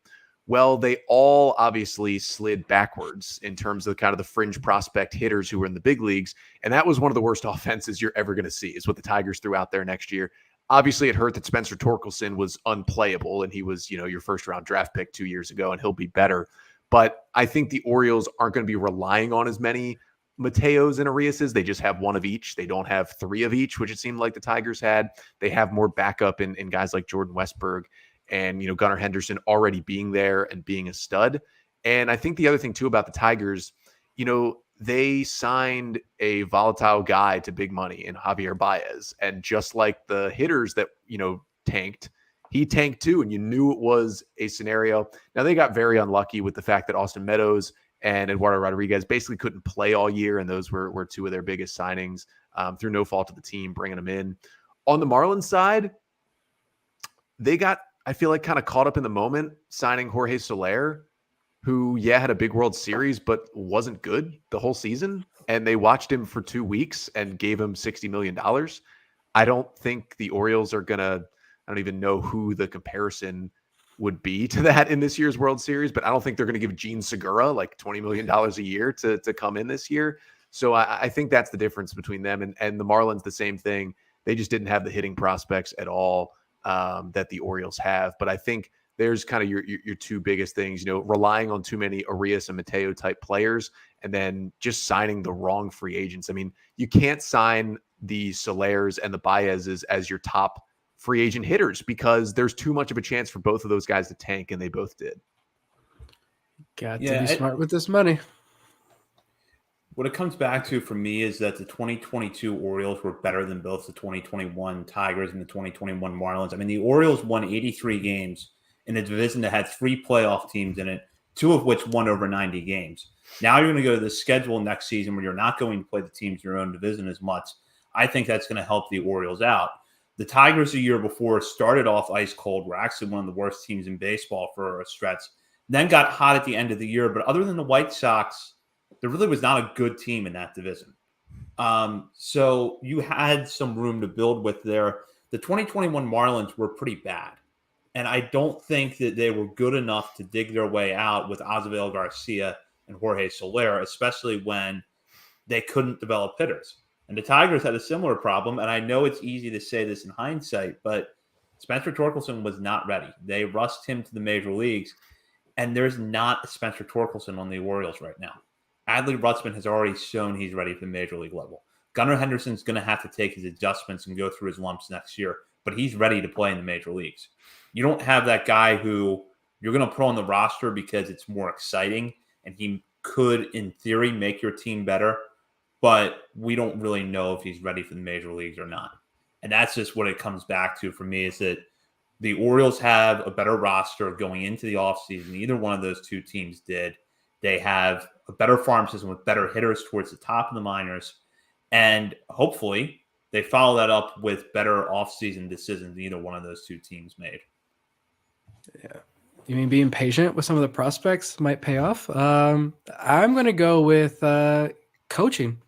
Well, they all obviously slid backwards in terms of kind of the fringe prospect hitters who were in the big leagues. And that was one of the worst offenses you're ever going to see, is what the Tigers threw out there next year. Obviously, it hurt that Spencer Torkelson was unplayable, and he was, your first-round draft pick 2 years ago, and he'll be better. But I think the Orioles aren't going to be relying on as many Mateos and Ariases. They just have one of each. They don't have three of each, which it seemed like the Tigers had. They have more backup in guys like Jordan Westberg and, Gunnar Henderson already being there and being a stud. And I think the other thing, too, about the Tigers, they signed a volatile guy to big money in Javier Baez. And just like the hitters that, tanked, he tanked too. And you knew it was a scenario. Now, they got very unlucky with the fact that Austin Meadows and Eduardo Rodriguez basically couldn't play all year. And those were two of their biggest signings through no fault of the team, bringing them in. On the Marlins side, they got, I feel like, kind of caught up in the moment signing Jorge Soler, who, had a big World Series, but wasn't good the whole season. And they watched him for 2 weeks and gave him $60 million. I don't think the Orioles are going to, I don't even know who the comparison would be to that in this year's World Series, but I don't think they're going to give Gene Segura like $20 million a year to come in this year. So I think that's the difference between them and the Marlins. The same thing. They just didn't have the hitting prospects at all that the Orioles have. But I think there's kind of your two biggest things, relying on too many Arias and Mateo type players, and then just signing the wrong free agents. I mean, you can't sign the Solers and the Baezes as your top free agent hitters because there's too much of a chance for both of those guys to tank, and they both did. Got to be smart with this money. What it comes back to for me is that the 2022 Orioles were better than both the 2021 Tigers and the 2021 Marlins. I mean, the Orioles won 83 games in a division that had 3 playoff teams in it, 2 of which won over 90 games. Now you're going to go to the schedule next season where you're not going to play the teams in your own division as much. I think that's going to help the Orioles out. The Tigers the year before started off ice cold, were actually one of the worst teams in baseball for a stretch, then got hot at the end of the year. But other than the White Sox, there really was not a good team in that division. So you had some room to build with there. The 2021 Marlins were pretty bad. And I don't think that they were good enough to dig their way out with Azavel Garcia and Jorge Soler, especially when they couldn't develop hitters. And the Tigers had a similar problem. And I know it's easy to say this in hindsight, but Spencer Torkelson was not ready. They rushed him to the major leagues, and there's not a Spencer Torkelson on the Orioles right now. Adley Rutschman has already shown he's ready for the major league level. Gunnar Henderson's going to have to take his adjustments and go through his lumps next year, but he's ready to play in the major leagues. You don't have that guy who you're going to put on the roster because it's more exciting and he could, in theory, make your team better, but we don't really know if he's ready for the major leagues or not. And that's just what it comes back to for me, is that the Orioles have a better roster going into the offseason. Either one of those two teams did. They have a better farm system with better hitters towards the top of the minors. And hopefully they follow that up with better offseason decisions either one of those two teams made. Yeah. You mean being patient with some of the prospects might pay off? I'm going to go with coaching.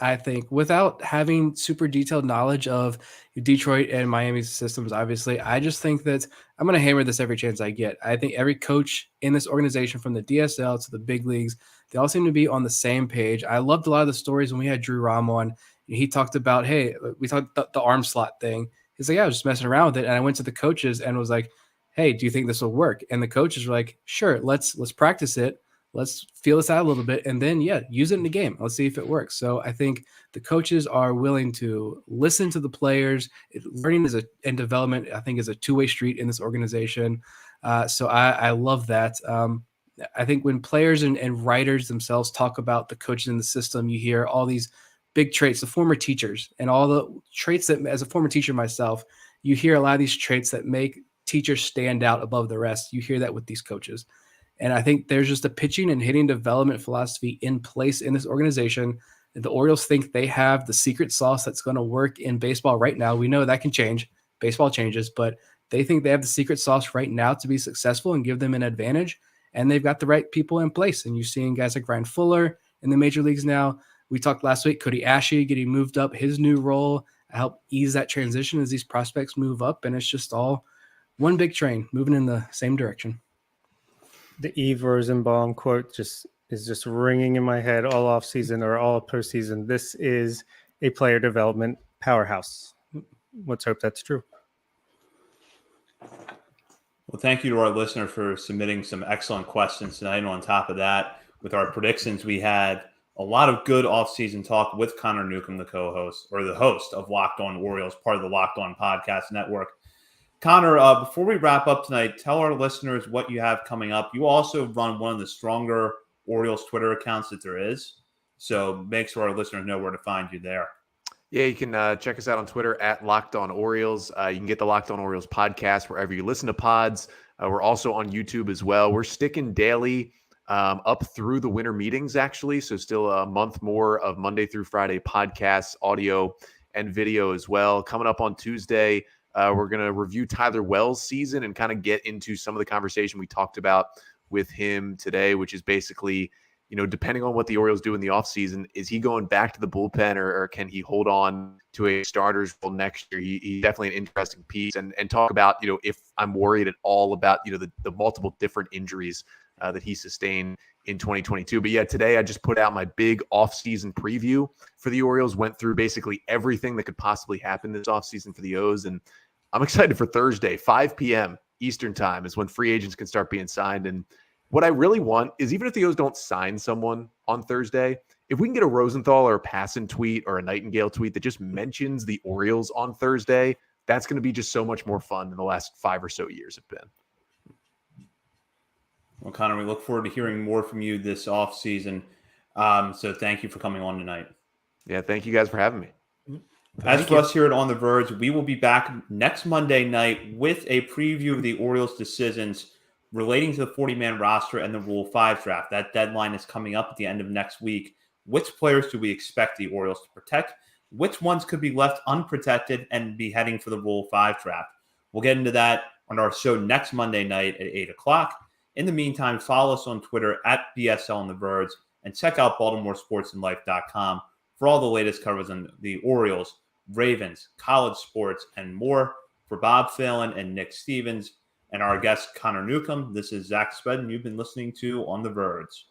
I think, without having super detailed knowledge of Detroit and Miami's systems, obviously, I just think that I'm going to hammer this every chance I get. I think every coach in this organization, from the DSL to the big leagues, they all seem to be on the same page. I loved a lot of the stories when we had Drew Rom on. He talked about, hey, we talked the arm slot thing. He's like, yeah, I was just messing around with it. And I went to the coaches and was like, hey, do you think this will work? And the coaches were like, sure, let's practice it. Let's feel this out a little bit. And then, yeah, use it in the game. Let's see if it works. So I think the coaches are willing to listen to the players. Learning and development, I think, is a two-way street in this organization. So I love that. I think when players and writers themselves talk about the coaches in the system, you hear all these big traits, the former teachers, and all the traits that, as a former teacher myself, you hear a lot of these traits that make teachers stand out above the rest. You hear that with these coaches. And I think there's just a pitching and hitting development philosophy in place in this organization. The Orioles think they have the secret sauce that's going to work in baseball right now. We know that can change. Baseball changes, but they think they have the secret sauce right now to be successful and give them an advantage. And they've got the right people in place. And you're seeing guys like Ryan Fuller in the major leagues now. We talked last week, Cody Ashe getting moved up, his new role, help ease that transition as these prospects move up. And it's just all one big train moving in the same direction. The Eve Rosenbaum quote is just ringing in my head all off season or all postseason. This is a player development powerhouse. Let's hope that's true. Well, thank you to our listener for submitting some excellent questions tonight. And on top of that, with our predictions, we had a lot of good off-season talk with Connor Newcomb, the co-host or the host of Locked On Orioles, part of the Locked On Podcast Network. Connor, before we wrap up tonight, tell our listeners what you have coming up. You also run one of the stronger Orioles Twitter accounts that there is. So make sure our listeners know where to find you there. Yeah, you can check us out on Twitter at Locked On Orioles. You can get the Locked On Orioles podcast wherever you listen to pods. We're also on YouTube as well. We're sticking daily up through the winter meetings, actually. So still a month more of Monday through Friday podcasts, audio and video as well. Coming up on Tuesday, we're going to review Tyler Wells' season and kind of get into some of the conversation we talked about with him today, which is basically, you know, depending on what the Orioles do in the offseason, is he going back to the bullpen or can he hold on to a starter's role next year? He's definitely an interesting piece and talk about, you know, if I'm worried at all about, you know, the multiple different injuries that he sustained in 2022. But yeah, today I just put out my big offseason preview for the Orioles, went through basically everything that could possibly happen this offseason for the O's. And I'm excited for Thursday, 5 p.m. Eastern time is when free agents can start being signed. And what I really want is, even if the O's don't sign someone on Thursday, if we can get a Rosenthal or a Passan tweet or a Nightingale tweet that just mentions the Orioles on Thursday, that's going to be just so much more fun than the last 5 or so years have been. Well, Connor, we look forward to hearing more from you this offseason. So thank you for coming on tonight. Yeah, thank you guys for having me. As for us here at On the Verge, we will be back next Monday night with a preview of the Orioles' decisions relating to the 40-man roster and the Rule 5 draft. That deadline is coming up at the end of next week. Which players do we expect the Orioles to protect? Which ones could be left unprotected and be heading for the Rule 5 draft? We'll get into that on our show next Monday night at 8 o'clock. In the meantime, follow us on Twitter at BSL on the Verge and check out BaltimoreSportsAndLife.com for all the latest coverage on the Orioles, Ravens, college sports, and more. For Bob Phelan and Nick Stevens and our guest, Connor Newcomb, this is Zach Spedden. You've been listening to On the Verge.